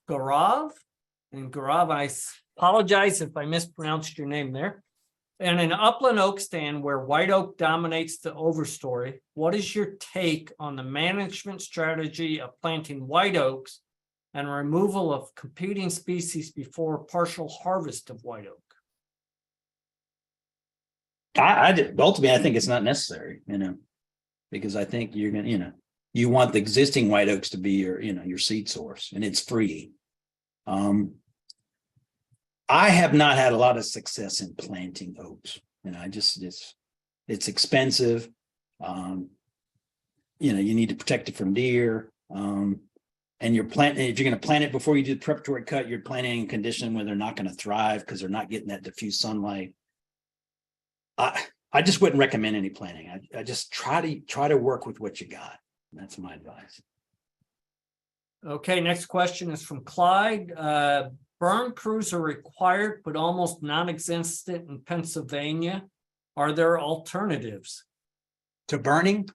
Gaurav. And Gaurav, I apologize if I mispronounced your name there. In an upland oak stand where white oak dominates the overstory, what is your take on the management strategy of planting white oaks and removal of competing species before partial harvest of white oak? Ultimately, I think it's not necessary, because I think you're going to, you want the existing white oaks to be your seed source, and it's free. I have not had a lot of success in planting oaks, It's expensive. You know, you need to protect it from deer. And you're planting, if you're going to plant it before you do the preparatory cut, you're planting in condition where they're not going to thrive because they're not getting that diffuse sunlight. I just wouldn't recommend any planting. I just try to work with what you got. That's my advice. Okay, next question is from Clyde. Burn crews are required, but almost non-existent in Pennsylvania. Are there alternatives? To burning?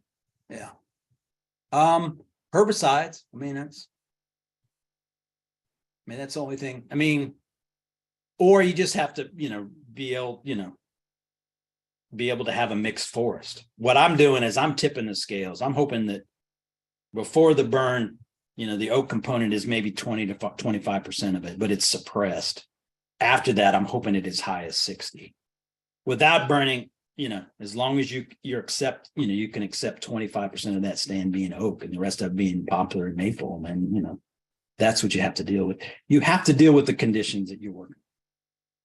Yeah. Herbicides. I mean, that's the only thing. I mean, or you just have to, be able to have a mixed forest. What I'm doing is I'm tipping the scales. I'm hoping that before the burn, the oak component is maybe 20 to 25% of it, but it's suppressed. After that, I'm hoping it is high as 60. Without burning, as long as you can accept 25% of that stand being oak and the rest of it being poplar and maple, and that's what you have to deal with. You have to deal with the conditions that you're working.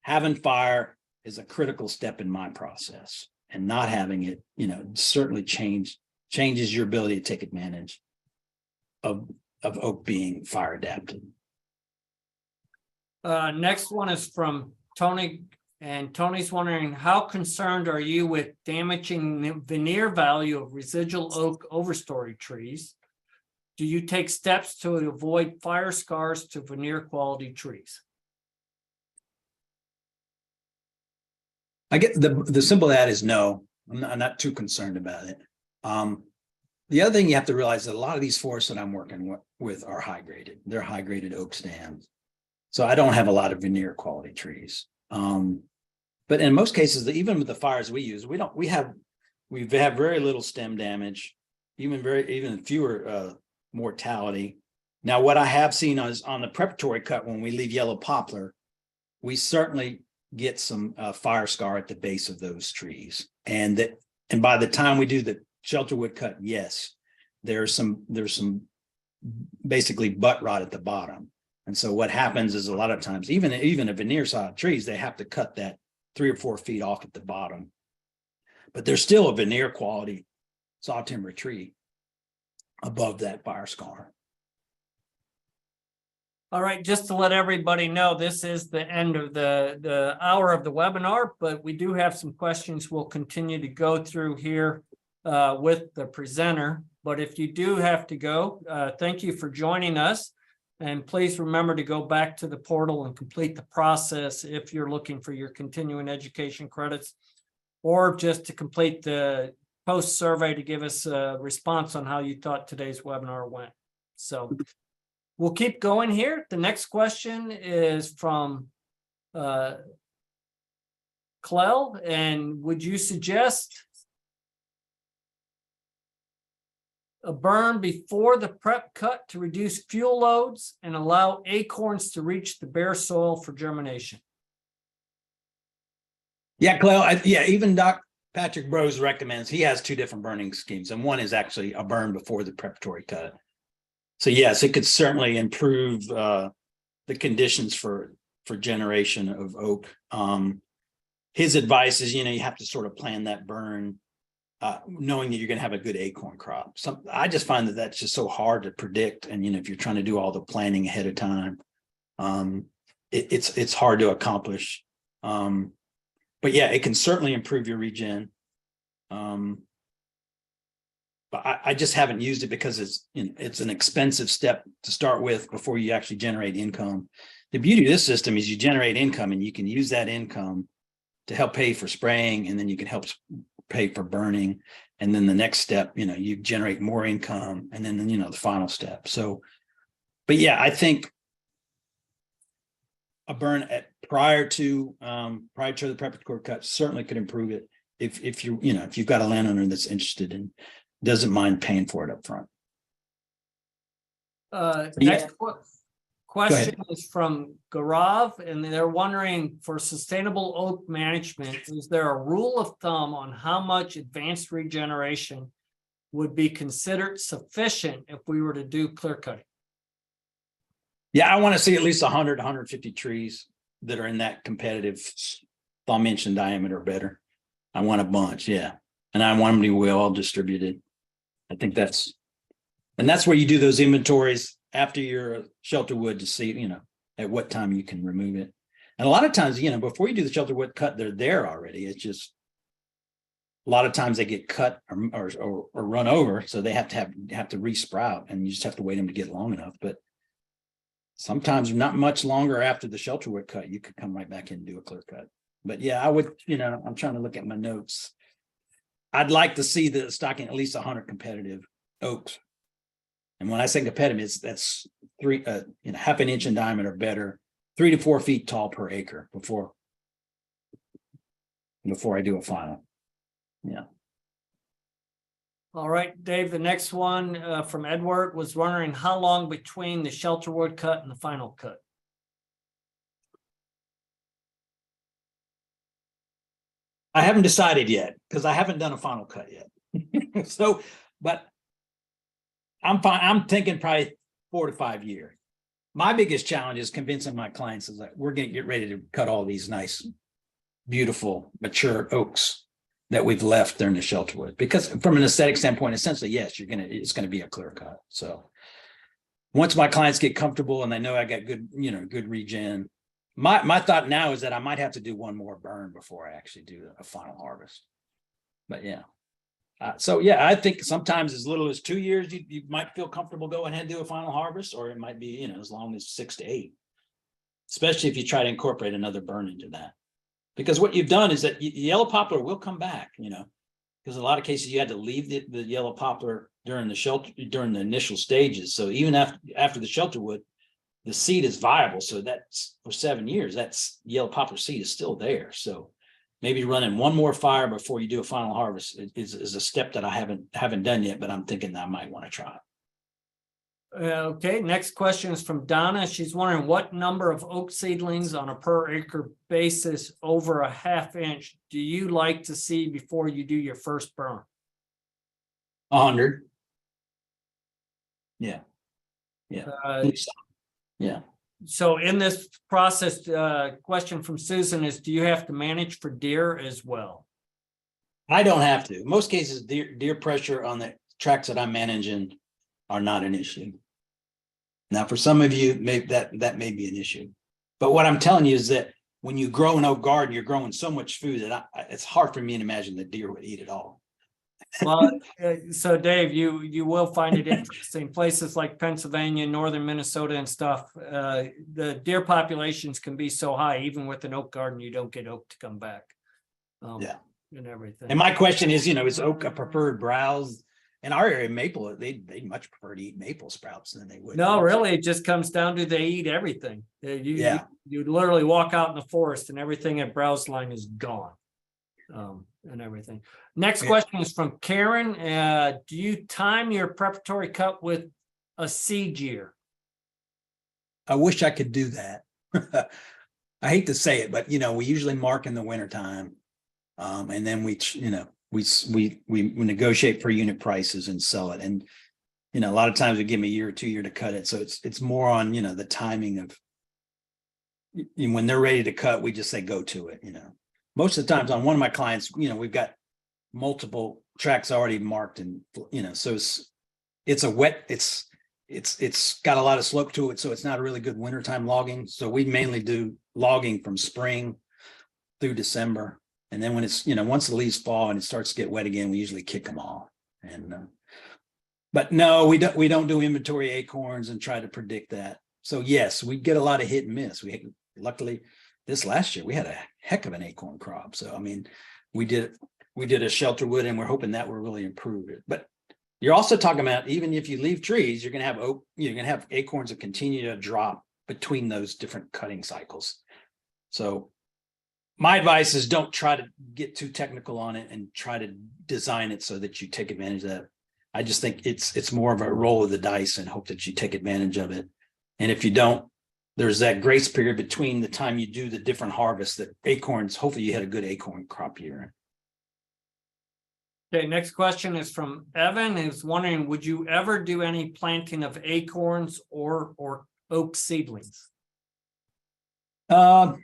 Having fire is a critical step in my process, and not having it, certainly changes your ability to take advantage of oak being fire adapted. Next one is from Tony, and Tony's wondering, how concerned are you with damaging the veneer value of residual oak overstory trees? Do you take steps to avoid fire scars to veneer quality trees? I get the simple that is no. I'm not too concerned about it. The other thing you have to realize that a lot of these forests that I'm working with are high graded. They're high graded oak stands. So I don't have a lot of veneer quality trees. But in most cases, even with the fires we use, we have very little stem damage, even fewer mortality. Now, what I have seen is on the preparatory cut, when we leave yellow poplar, we certainly get some fire scar at the base of those trees. And by the time we do the shelterwood cut, yes, there's some basically butt rot at the bottom. And so what happens is a lot of times, even a veneer sod trees, they have to cut that 3 or 4 feet off at the bottom. But there's still a veneer quality saw timber tree above that fire scar. All right, just to let everybody know, this is the end of the hour of the webinar, but we do have some questions we'll continue to go through here with the presenter. But if you do have to go, thank you for joining us. And please remember to go back to the portal and complete the process if you're looking for your continuing education credits, or just to complete the post survey to give us a response on how you thought today's webinar went. So we'll keep going here. The next question is from Clell, and would you suggest a burn before the prep cut to reduce fuel loads and allow acorns to reach the bare soil for germination? Yeah, Clell, even Doc Patrick Brose recommends, he has 2 different burning schemes, and one is actually a burn before the preparatory cut. So yes, it could certainly improve the conditions for generation of oak. His advice is, you have to sort of plan that burn, knowing that you're going to have a good acorn crop. I just find that that's just so hard to predict, and if you're trying to do all the planning ahead of time, it's hard to accomplish. But yeah, it can certainly improve your regen. But I just haven't used it because it's an expensive step to start with before you actually generate income. The beauty of this system is you generate income, and you can use that income to help pay for spraying, and then you can help pay for burning. And then the next step, you generate more income, and then, the final step. So, but yeah, I think a burn prior to the preparatory cut certainly could improve it if you've got a landowner that's interested and doesn't mind paying for it up front. Next question is from Gaurav, and they're wondering, for sustainable oak management, is there a rule of thumb on how much advanced regeneration would be considered sufficient if we were to do clear cutting? Yeah, I want to see at least 100, 150 trees that are in that competitive thumb inch in diameter or better. I want a bunch, yeah. And I want them to be well distributed. I think that's where you do those inventories after your shelter wood to see, at what time you can remove it. And a lot of times, before you do the shelter wood cut, they're there already. It's just a lot of times they get cut or run over, so they have to re-sprout, and you just have to wait them to get long enough. But sometimes not much longer after the shelter wood cut, you could come right back in and do a clear cut. But yeah, I would, I'm trying to look at my notes. I'd like to see the stocking at least 100 competitive oaks. And when I say competitive, that's half an inch in diameter better, 3 to 4 feet tall per acre before I do a final. Yeah. All right, Dave, the next one from Edward was wondering how long between the shelter wood cut and the final cut. I haven't decided yet because I haven't done a final cut yet. So, but I'm fine. I'm thinking probably 4 to 5 years. My biggest challenge is convincing my clients is that we're going to get ready to cut all these nice, beautiful, mature oaks that we've left during the shelter wood. Because from an aesthetic standpoint, essentially, yes, it's going to be a clear cut. So once my clients get comfortable and they know I got good, good regen, my thought now is that I might have to do one more burn before I actually do a final harvest. But yeah. So yeah, I think sometimes as little as 2 years, you might feel comfortable going ahead and do a final harvest, or it might be, as long as 6 to 8, especially if you try to incorporate another burn into that. Because what you've done is that yellow poplar will come back, because in a lot of cases you had to leave the yellow poplar during the initial stages. So even after the shelter wood, the seed is viable. So that's for 7 years, that's yellow poplar seed is still there. So maybe running one more fire before you do a final harvest is a step that I haven't done yet, but I'm thinking that I might want to try. Okay, next question is from Donna. She's wondering what number of oak seedlings on a per acre basis over a ½ inch do you like to see before you do your first burn? 100. Yeah. Yeah. Yeah. So in this process, question from Susan is, do you have to manage for deer as well? I don't have to. In most cases, deer pressure on the tracks that I'm managing are not an issue. Now, for some of you, that may be an issue. But what I'm telling you is that when you grow an oak garden, you're growing so much food that it's hard for me to imagine the deer would eat it all. Well, so Dave, you will find it interesting. Places like Pennsylvania, northern Minnesota and stuff, the deer populations can be so high, even with an oak garden, you don't get oak to come back. Yeah. And everything. And my question is, is oak a preferred browse? In our area, maple, they much prefer to eat maple sprouts than they would. No, really, it just comes down to they eat everything. You literally walk out in the forest and everything at browse line is gone. And everything. Next question is from Karen. Do you time your preparatory cut with a seed year? I wish I could do that. I hate to say it, but we usually mark in the wintertime. And then we negotiate per unit prices and sell it. And a lot of times we give them a year or 2 years to cut it. So it's more on the timing of when they're ready to cut, we just say go to it. Most of the times on one of my clients, we've got multiple tracks already marked, and so it's a wet, it's got a lot of slope to it, so it's not a really good wintertime logging. So we mainly do logging from spring through December, and then when it's once the leaves fall and it starts to get wet again, we usually kick them off. And but no, we don't do inventory acorns and try to predict that. So yes, we get a lot of hit and miss. Luckily this last year we had a heck of an acorn crop. So I mean, we did a shelter wood, and we're hoping that will really improve it. But you're also talking about, even if you leave trees, you're going to have acorns that continue to drop between those different cutting cycles. So my advice is don't try to get too technical on it and try to design it so that you take advantage of that. I just think it's more of a roll of the dice and hope that you take advantage of it. And if you don't, there's that grace period between the time you do the different harvests that acorns, hopefully you had a good acorn crop year. Okay, next question is from Evan, who's wondering, would you ever do any planting of acorns or oak seedlings? I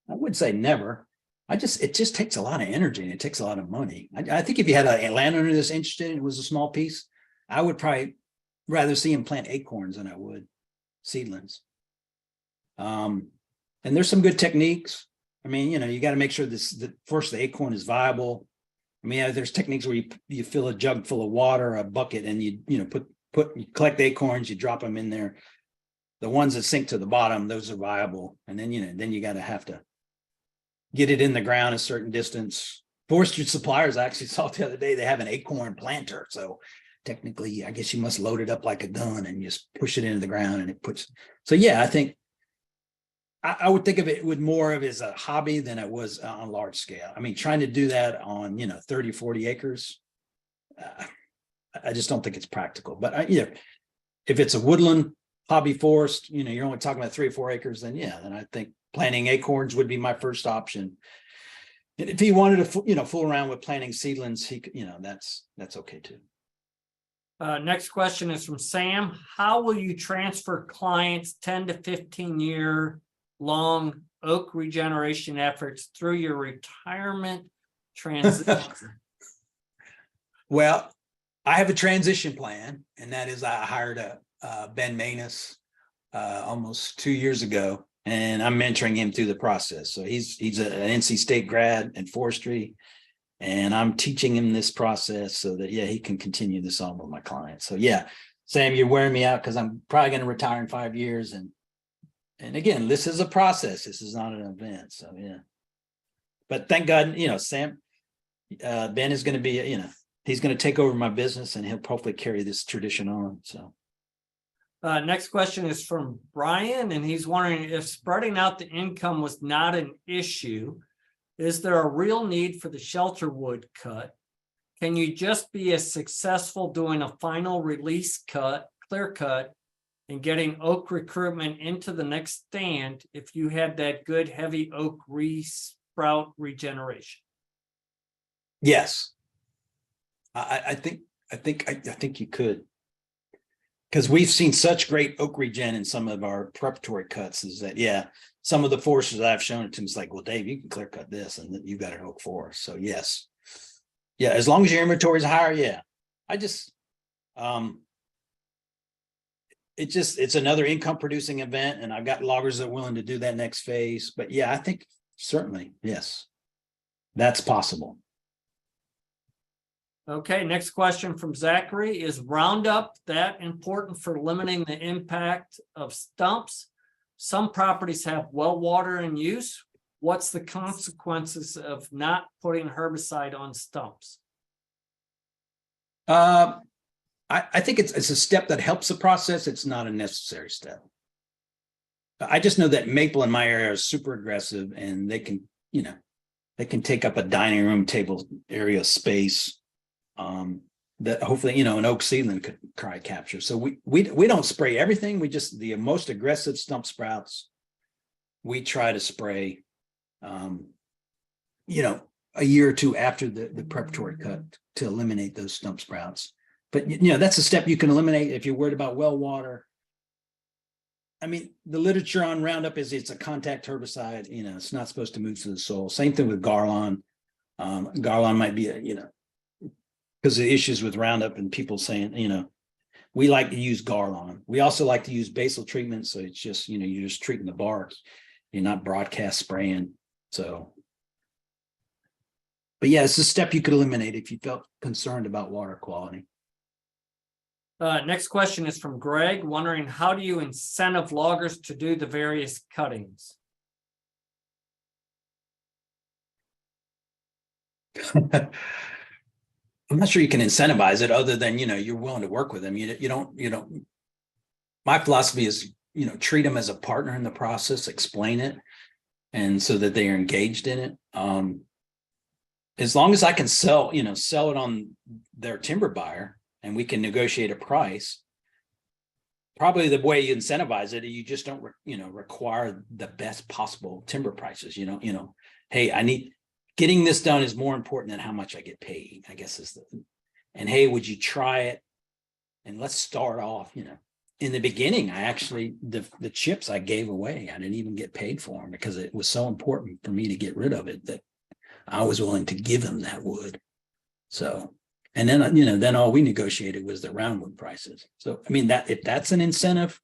would say never. it just takes a lot of energy and it takes a lot of money. I think if you had a landowner that's interested and it was a small piece, I would probably rather see him plant acorns than I would seedlings. And there's some good techniques. I mean, you got to make sure first the acorn is viable. I mean, there's techniques where you fill a jug full of water, a bucket, and you collect the acorns, you drop them in there. The ones that sink to the bottom, those are viable. And then, you got to have to get it in the ground a certain distance. Forestry suppliers, I actually saw the other day, they have an acorn planter. So technically, I guess you must load it up like a gun and just push it into the ground and it puts. So yeah, I think I would think of it with more of as a hobby than it was on large scale. I mean, trying to do that on, 30, 40 acres, I just don't think it's practical. But if it's a woodland hobby forest, you're only talking about 3 or 4 acres, then I think planting acorns would be my first option. And if he wanted to, fool around with planting seedlings, he could, that's okay too. Next question is from Sam. How will you transfer clients 10 to 15 year long oak regeneration efforts through your retirement transition? Well, I have a transition plan, and that is I hired Ben Manus almost 2 years ago, and I'm mentoring him through the process. So he's an NC State grad in forestry, and I'm teaching him this process so that he can continue this on with my clients. So Sam, you're wearing me out because I'm probably going to retire in 5 years, and again, this is a process. This is not an event. So but thank God, Sam, Ben is going to be, he's going to take over my business, and he'll hopefully carry this tradition on. So. Next question is from Brian, and he's wondering if spreading out the income was not an issue. Is there a real need for the shelterwood cut? Can you just be as successful doing a final release cut, clear cut, and getting oak recruitment into the next stand if you had that good heavy oak sprout regeneration? Yes, I think you could, because we've seen such great oak regen in some of our preparatory cuts. Is that some of the foresters I've shown it to, it's like, well, Dave, you can clear cut this, and you got an oak forest. So yes, as long as your inventory is higher, I just it's another income producing event, and I've got loggers that are willing to do that next phase. But I think certainly, yes, that's possible. Okay, next question from Zachary. Is Roundup that important for limiting the impact of stumps? Some properties have well water in use. What's the consequences of not putting herbicide on stumps? I think it's a step that helps the process. It's not a necessary step. I just know that maple in my area is super aggressive, and they can take up a dining room table area space that hopefully, an oak seedling could try capture. So we don't spray everything. We just, the most aggressive stump sprouts, we try to spray, a year or two after the preparatory cut to eliminate those stump sprouts. But, that's a step you can eliminate if you're worried about well water. I mean, the literature on Roundup is it's a contact herbicide. It's not supposed to move through the soil. Same thing with Garlon. Garlon might be because of the issues with Roundup and people saying, we like to use Garlon. We also like to use basal treatment. So it's just, you're just treating the bark. You're not broadcast spraying. So, but it's a step you could eliminate if you felt concerned about water quality. Next question is from Greg, wondering how do you incentive loggers to do the various cuttings? I'm not sure you can incentivize it other than, you're willing to work with them. You don't, my philosophy is, treat them as a partner in the process, explain it, and so that they are engaged in it. As long as I can sell it on their timber buyer, and we can negotiate a price, probably the way you incentivize it, you just don't, require the best possible timber prices. Hey, getting this done is more important than how much I get paid, I guess and hey, would you try it? And let's start off, in the beginning, I actually, the chips I gave away, I didn't even get paid for them because it was so important for me to get rid of it that I was willing to give him that wood. So, and then, then all we negotiated was the roundwood prices. So, I mean, that if that's an incentive,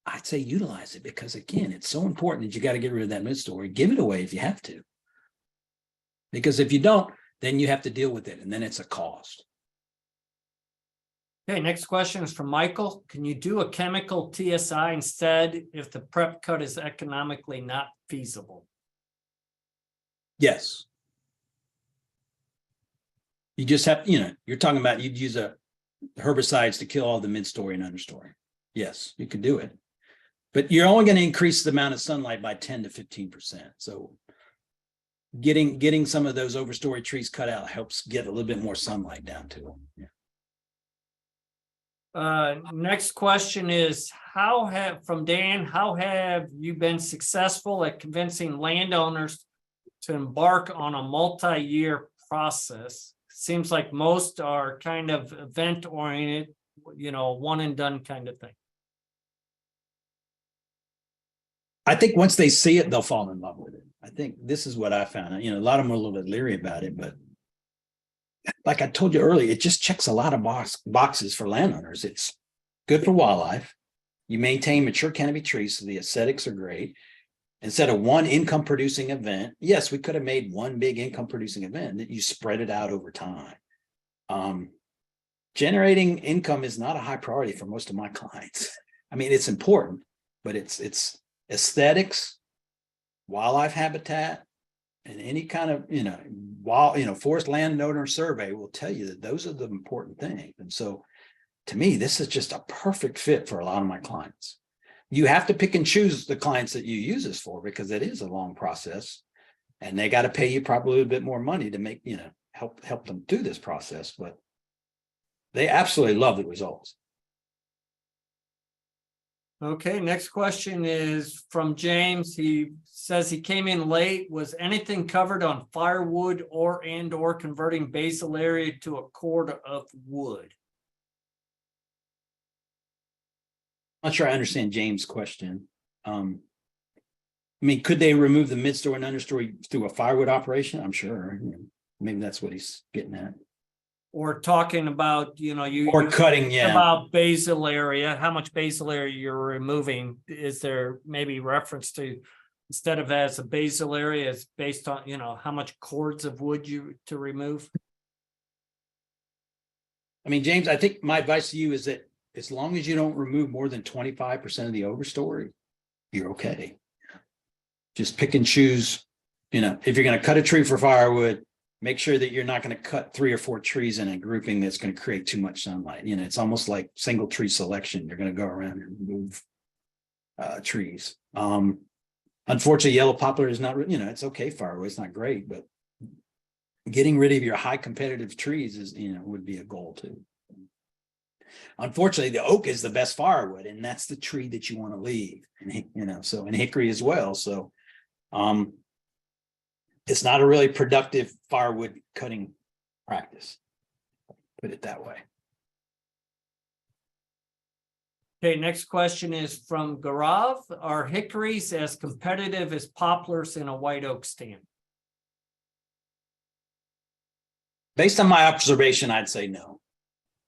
I'd say utilize it, because again, it's so important that you got to get rid of that mid-story. Give it away if you have to. Because if you don't, then you have to deal with it, and then it's a cost. Okay, next question is from Michael. Can you do a chemical TSI instead if the prep cut is economically not feasible? Yes. You just have, you're talking about you'd use herbicides to kill all the mid-story and understory. Yes, you could do it. But you're only going to increase the amount of sunlight by 10 to 15%. So getting some of those overstory trees cut out helps get a little bit more sunlight down to them. Yeah. Next question is from Dan, how have you been successful at convincing landowners to embark on a multi-year process? Seems like most are kind of event oriented, one and done kind of thing. I think once they see it, they'll fall in love with it. I think this is what I found. A lot of them are a little bit leery about it, but like I told you earlier, it just checks a lot of boxes for landowners. It's good for wildlife. You maintain mature canopy trees, so the aesthetics are great. Instead of one income producing event, yes, we could have made one big income producing event that you spread it out over time. Generating income is not a high priority for most of my clients. I mean, it's important, but it's aesthetics, wildlife habitat, and any kind of forest landowner survey will tell you that those are the important things. And so to me, this is just a perfect fit for a lot of my clients. You have to pick and choose the clients that you use this for, because it is a long process, and they got to pay you probably a little bit more money to make, help them through this process, but they absolutely love the results. Okay, next question is from James. He says he came in late. Was anything covered on firewood or converting basal area to a cord of wood? I'm not sure I understand James' question. I mean, could they remove the mid-story and understory through a firewood operation? I'm sure. Maybe that's what he's getting at. Or talking about, Cutting, yeah. About basal area, how much basal area you're removing. Is there maybe reference to, instead of as a basal area, it's based on, how much cords of wood to remove? I mean, James, I think my advice to you is that as long as you don't remove more than 25% of the overstory, you're okay. Just pick and choose, if you're going to cut a tree for firewood, make sure that you're not going to cut 3 or 4 trees in a grouping that's going to create too much sunlight. It's almost like single tree selection. You're going to go around and remove trees. Unfortunately, yellow poplar is not, it's okay firewood. It's not great, but getting rid of your high competitive trees is, would be a goal too. Unfortunately, the oak is the best firewood, and that's the tree that you want to leave. And, so, and hickory as well. So, it's not a really productive firewood cutting practice. Put it that way. Okay, next question is from Gaurav. Are hickories as competitive as poplars in a white oak stand? Based on my observation, I'd say no.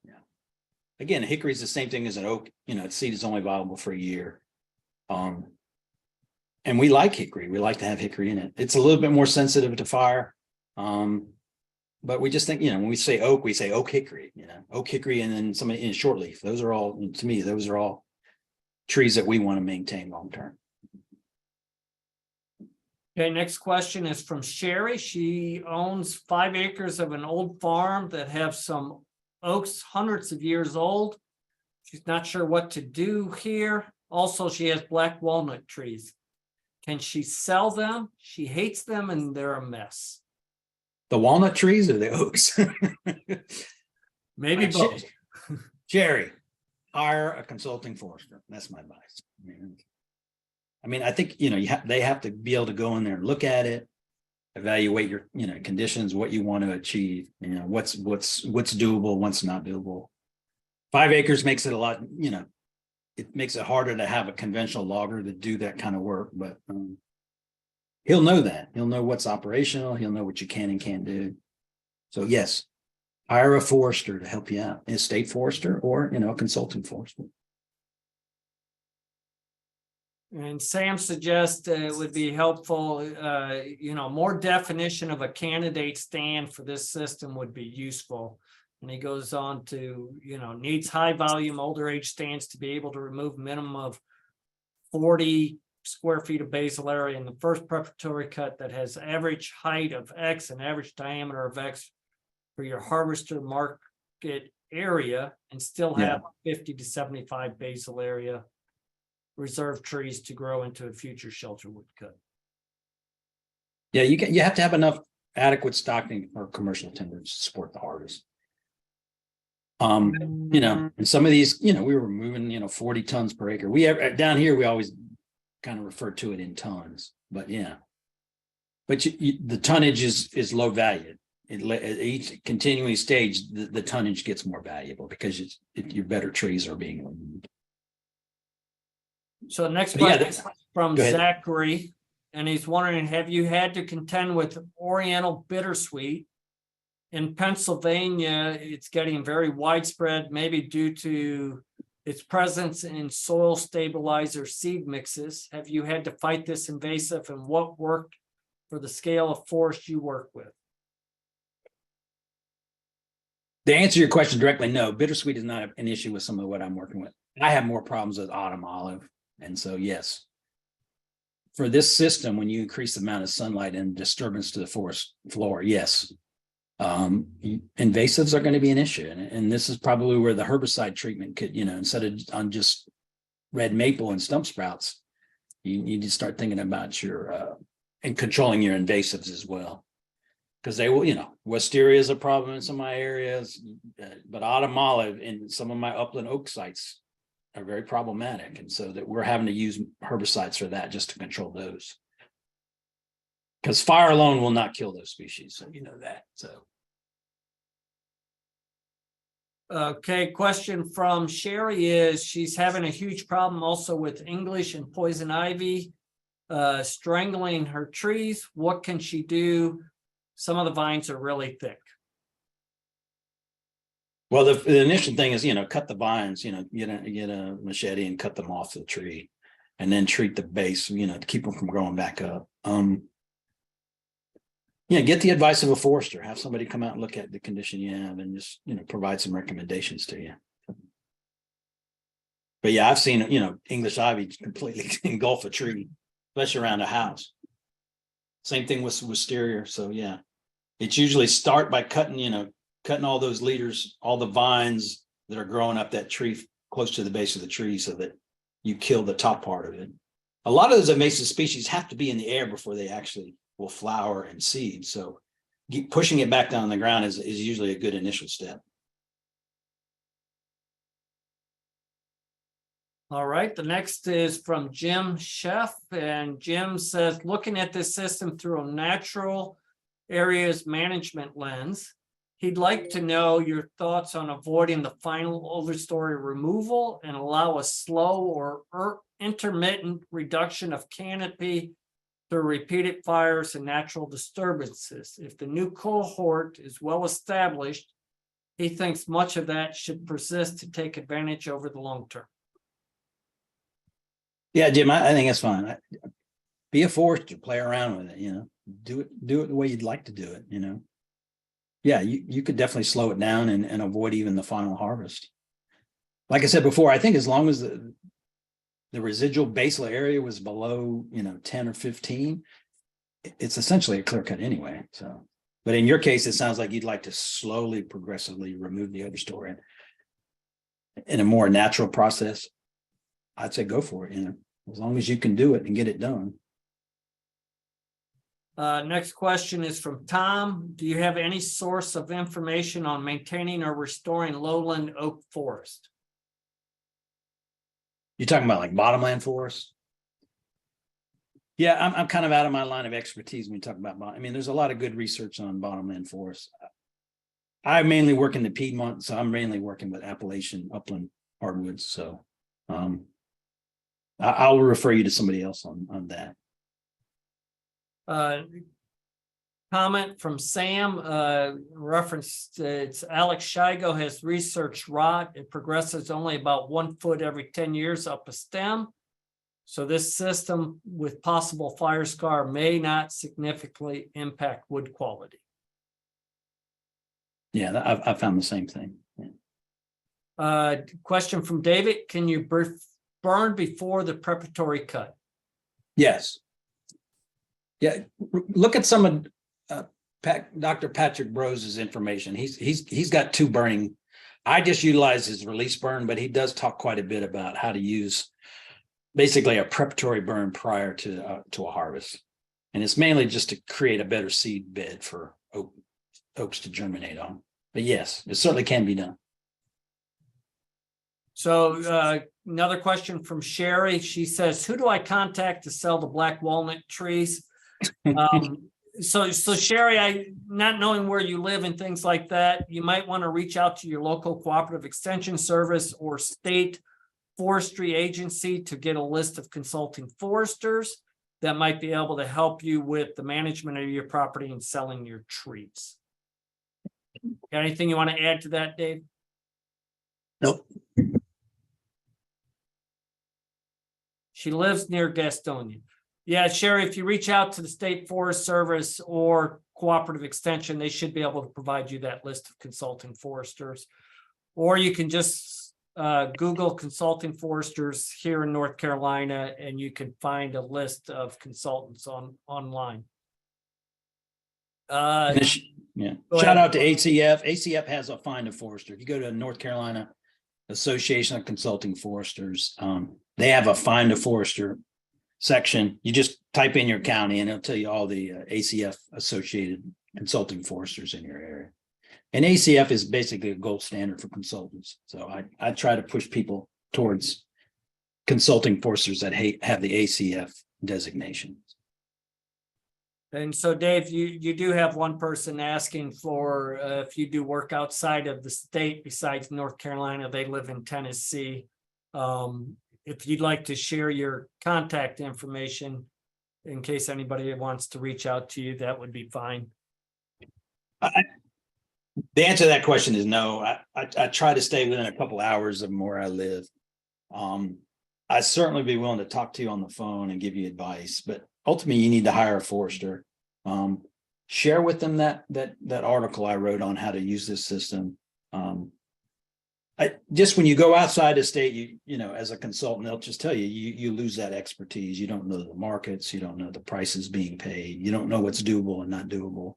Yeah. Again, hickory is the same thing as an oak. Its seed is only viable for a year. And we like hickory. We like to have hickory in it. It's a little bit more sensitive to fire. But we just think, when we say oak hickory, oak hickory, and then somebody in shortleaf. Those are all, to me, those are all trees that we want to maintain long term. Okay, next question is from Sherry. She owns 5 acres of an old farm that have some oaks hundreds of years old. She's not sure what to do here. Also, she has black walnut trees. Can she sell them? She hates them and they're a mess. The walnut trees or the oaks? Maybe both. Jerry, hire a consulting forester. That's my advice. I mean, I think, they have to be able to go in there and look at it, evaluate your, conditions, what you want to achieve, what's doable, what's not doable. 5 acres makes it a lot, it makes it harder to have a conventional logger to do that kind of work, but he'll know that. He'll know what's operational. He'll know what you can and can't do. So yes, hire a forester to help you out, a state forester or, a consulting forester. And Sam suggests it would be helpful, more definition of a candidate stand for this system would be useful. And he goes on to, needs high volume older age stands to be able to remove minimum of 40 square feet of basal area in the first preparatory cut that has average height of X and average diameter of X for your harvester market area, and still have 50 to 75 basal area reserve trees to grow into a future shelter wood cut. Yeah, you have to have enough adequate stocking for commercial timber to support the harvest. And some of these, we were moving, 40 tons per acre. Down here, we always kind of refer to it in tons, but the tonnage is low value. At each continuing stage, the tonnage gets more valuable because your better trees are being removed. So the next question from Zachary, and he's wondering, have you had to contend with Oriental bittersweet? In Pennsylvania, it's getting very widespread, maybe due to its presence in soil stabilizer seed mixes. Have you had to fight this invasive, and what worked for the scale of forest you work with? To answer your question directly, no, bittersweet is not an issue with some of what I'm working with. I have more problems with autumn olive. And so, yes, for this system, when you increase the amount of sunlight and disturbance to the forest floor, yes, invasives are going to be an issue. And this is probably where the herbicide treatment could, instead of on just red maple and stump sprouts, you need to start thinking about your and controlling your invasives as well. Because they will, wisteria is a problem in some of my areas, but autumn olive in some of my upland oak sites are very problematic. And so that we're having to use herbicides for that just to control those. Because fire alone will not kill those species. So you know that. So. Okay, question from Sherry is she's having a huge problem also with English and poison ivy strangling her trees. What can she do? Some of the vines are really thick. Well, the initial thing is, cut the vines, get a machete and cut them off the tree, and then treat the base, to keep them from growing back up. Get the advice of a forester, have somebody come out and look at the condition you have and just, provide some recommendations to you. But yeah, I've seen, English ivy completely engulf a tree, especially around a house. Same thing with wisteria. So yeah, it's usually start by cutting all those leaders, all the vines that are growing up that tree close to the base of the tree so that you kill the top part of it. A lot of those invasive species have to be in the air before they actually will flower and seed. So pushing it back down on the ground is usually a good initial step. All right, the next is from Jim Sheff, and Jim says, looking at this system through a natural areas management lens, he'd like to know your thoughts on avoiding the final overstory removal and allow a slow or intermittent reduction of canopy through repeated fires and natural disturbances. If the new cohort is well established, he thinks much of that should persist to take advantage over the long term. Yeah, Jim, I think that's fine. Be a forester, play around with it, do it the way you'd like to do it, Yeah, you could definitely slow it down and avoid even the final harvest. Like I said before, I think as long as the residual basal area was below, 10 or 15, it's essentially a clear cut anyway. So, but in your case, it sounds like you'd like to slowly, progressively remove the overstory in a more natural process. I'd say go for it, as long as you can do it and get it done. Next question is from Tom. Do you have any source of information on maintaining or restoring lowland oak forest? You're talking about like bottomland forests? Yeah, I'm kind of out of my line of expertise when you talk about there's a lot of good research on bottomland forests. I mainly work in the Piedmont, so I'm mainly working with Appalachian upland hardwoods. So I'll refer you to somebody else on that. Comment from Sam, reference, it's Alex Shigo has researched rot. It progresses only about 1 foot every 10 years up a stem. So this system with possible fire scar may not significantly impact wood quality. Yeah, I found the same thing. Yeah. Question from David, can you burn before the preparatory cut? Yes. Yeah, look at some of Dr. Patrick Brose's information. He's got 2 burning. I just utilize his release burn, but he does talk quite a bit about how to use basically a preparatory burn prior to a harvest. And it's mainly just to create a better seed bed for oaks to germinate on. But yes, it certainly can be done. So another question from Sherry. She says, who do I contact to sell the black walnut trees? So Sherry, not knowing where you live and things like that, you might want to reach out to your local cooperative extension service or state forestry agency to get a list of consulting foresters that might be able to help you with the management of your property and selling your trees. Got anything you want to add to that, Dave? Nope. She lives near Gastonia. Yeah, Sherry, if you reach out to the State Forest Service or Cooperative Extension, they should be able to provide you that list of consulting foresters. Or you can just Google consulting foresters here in North Carolina, and you can find a list of consultants online. Yeah. Shout out to ACF. ACF has a find a forester. If you go to North Carolina Association of Consulting Foresters, they have a find a forester section. You just type in your county and it'll tell you all the ACF associated consulting foresters in your area. And ACF is basically a gold standard for consultants. So I try to push people towards consulting foresters that have the ACF designation. And so, Dave, you do have one person asking for if you do work outside of the state besides North Carolina. They live in Tennessee. If you'd like to share your contact information in case anybody wants to reach out to you, that would be fine. The answer to that question is no. I try to stay within a couple hours of where I live. I'd certainly be willing to talk to you on the phone and give you advice, but ultimately you need to hire a forester. Share with them that article I wrote on how to use this system. Just when you go outside the state, you know, as a consultant, they'll just tell you lose that expertise. You don't know the markets, you don't know the prices being paid, you don't know what's doable and not doable.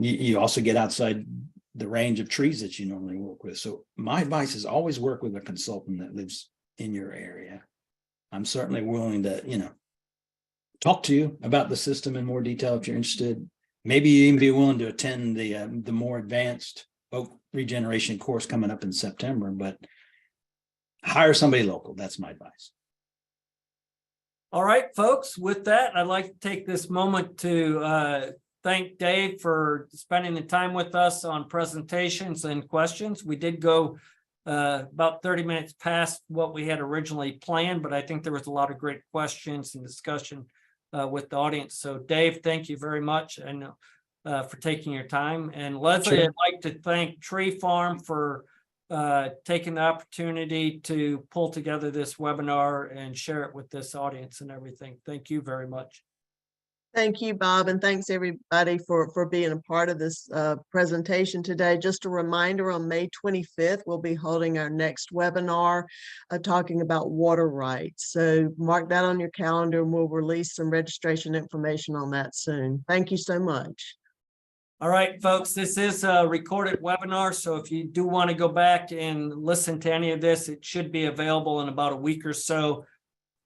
You also get outside the range of trees that you normally work with. So my advice is always work with a consultant that lives in your area. I'm certainly willing to, you know, talk to you about the system in more detail if you're interested. Maybe you even be willing to attend the more advanced oak regeneration course coming up in September, but hire somebody local. That's my advice. All right, folks, with that, I'd like to take this moment to thank Dave for spending the time with us on presentations and questions. We did go about 30 minutes past what we had originally planned, but I think there was a lot of great questions and discussion with the audience. So Dave, thank you very much and for taking your time. And Leslie, sure. I'd like to thank Tree Farm for taking the opportunity to pull together this webinar and share it with this audience and everything. Thank you very much. Thank you, Bob, and thanks everybody for being a part of this presentation today. Just a reminder, on May 25th, we'll be holding our next webinar talking about water rights. So mark that on your calendar and we'll release some registration information on that soon. Thank you so much. All right, folks, this is a recorded webinar. So if you do want to go back and listen to any of this, it should be available in about a week or so.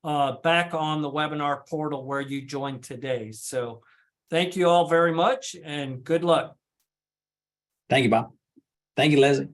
Back on the webinar portal where you joined today. So thank you all very much and good luck. Thank you, Bob. Thank you, Leslie.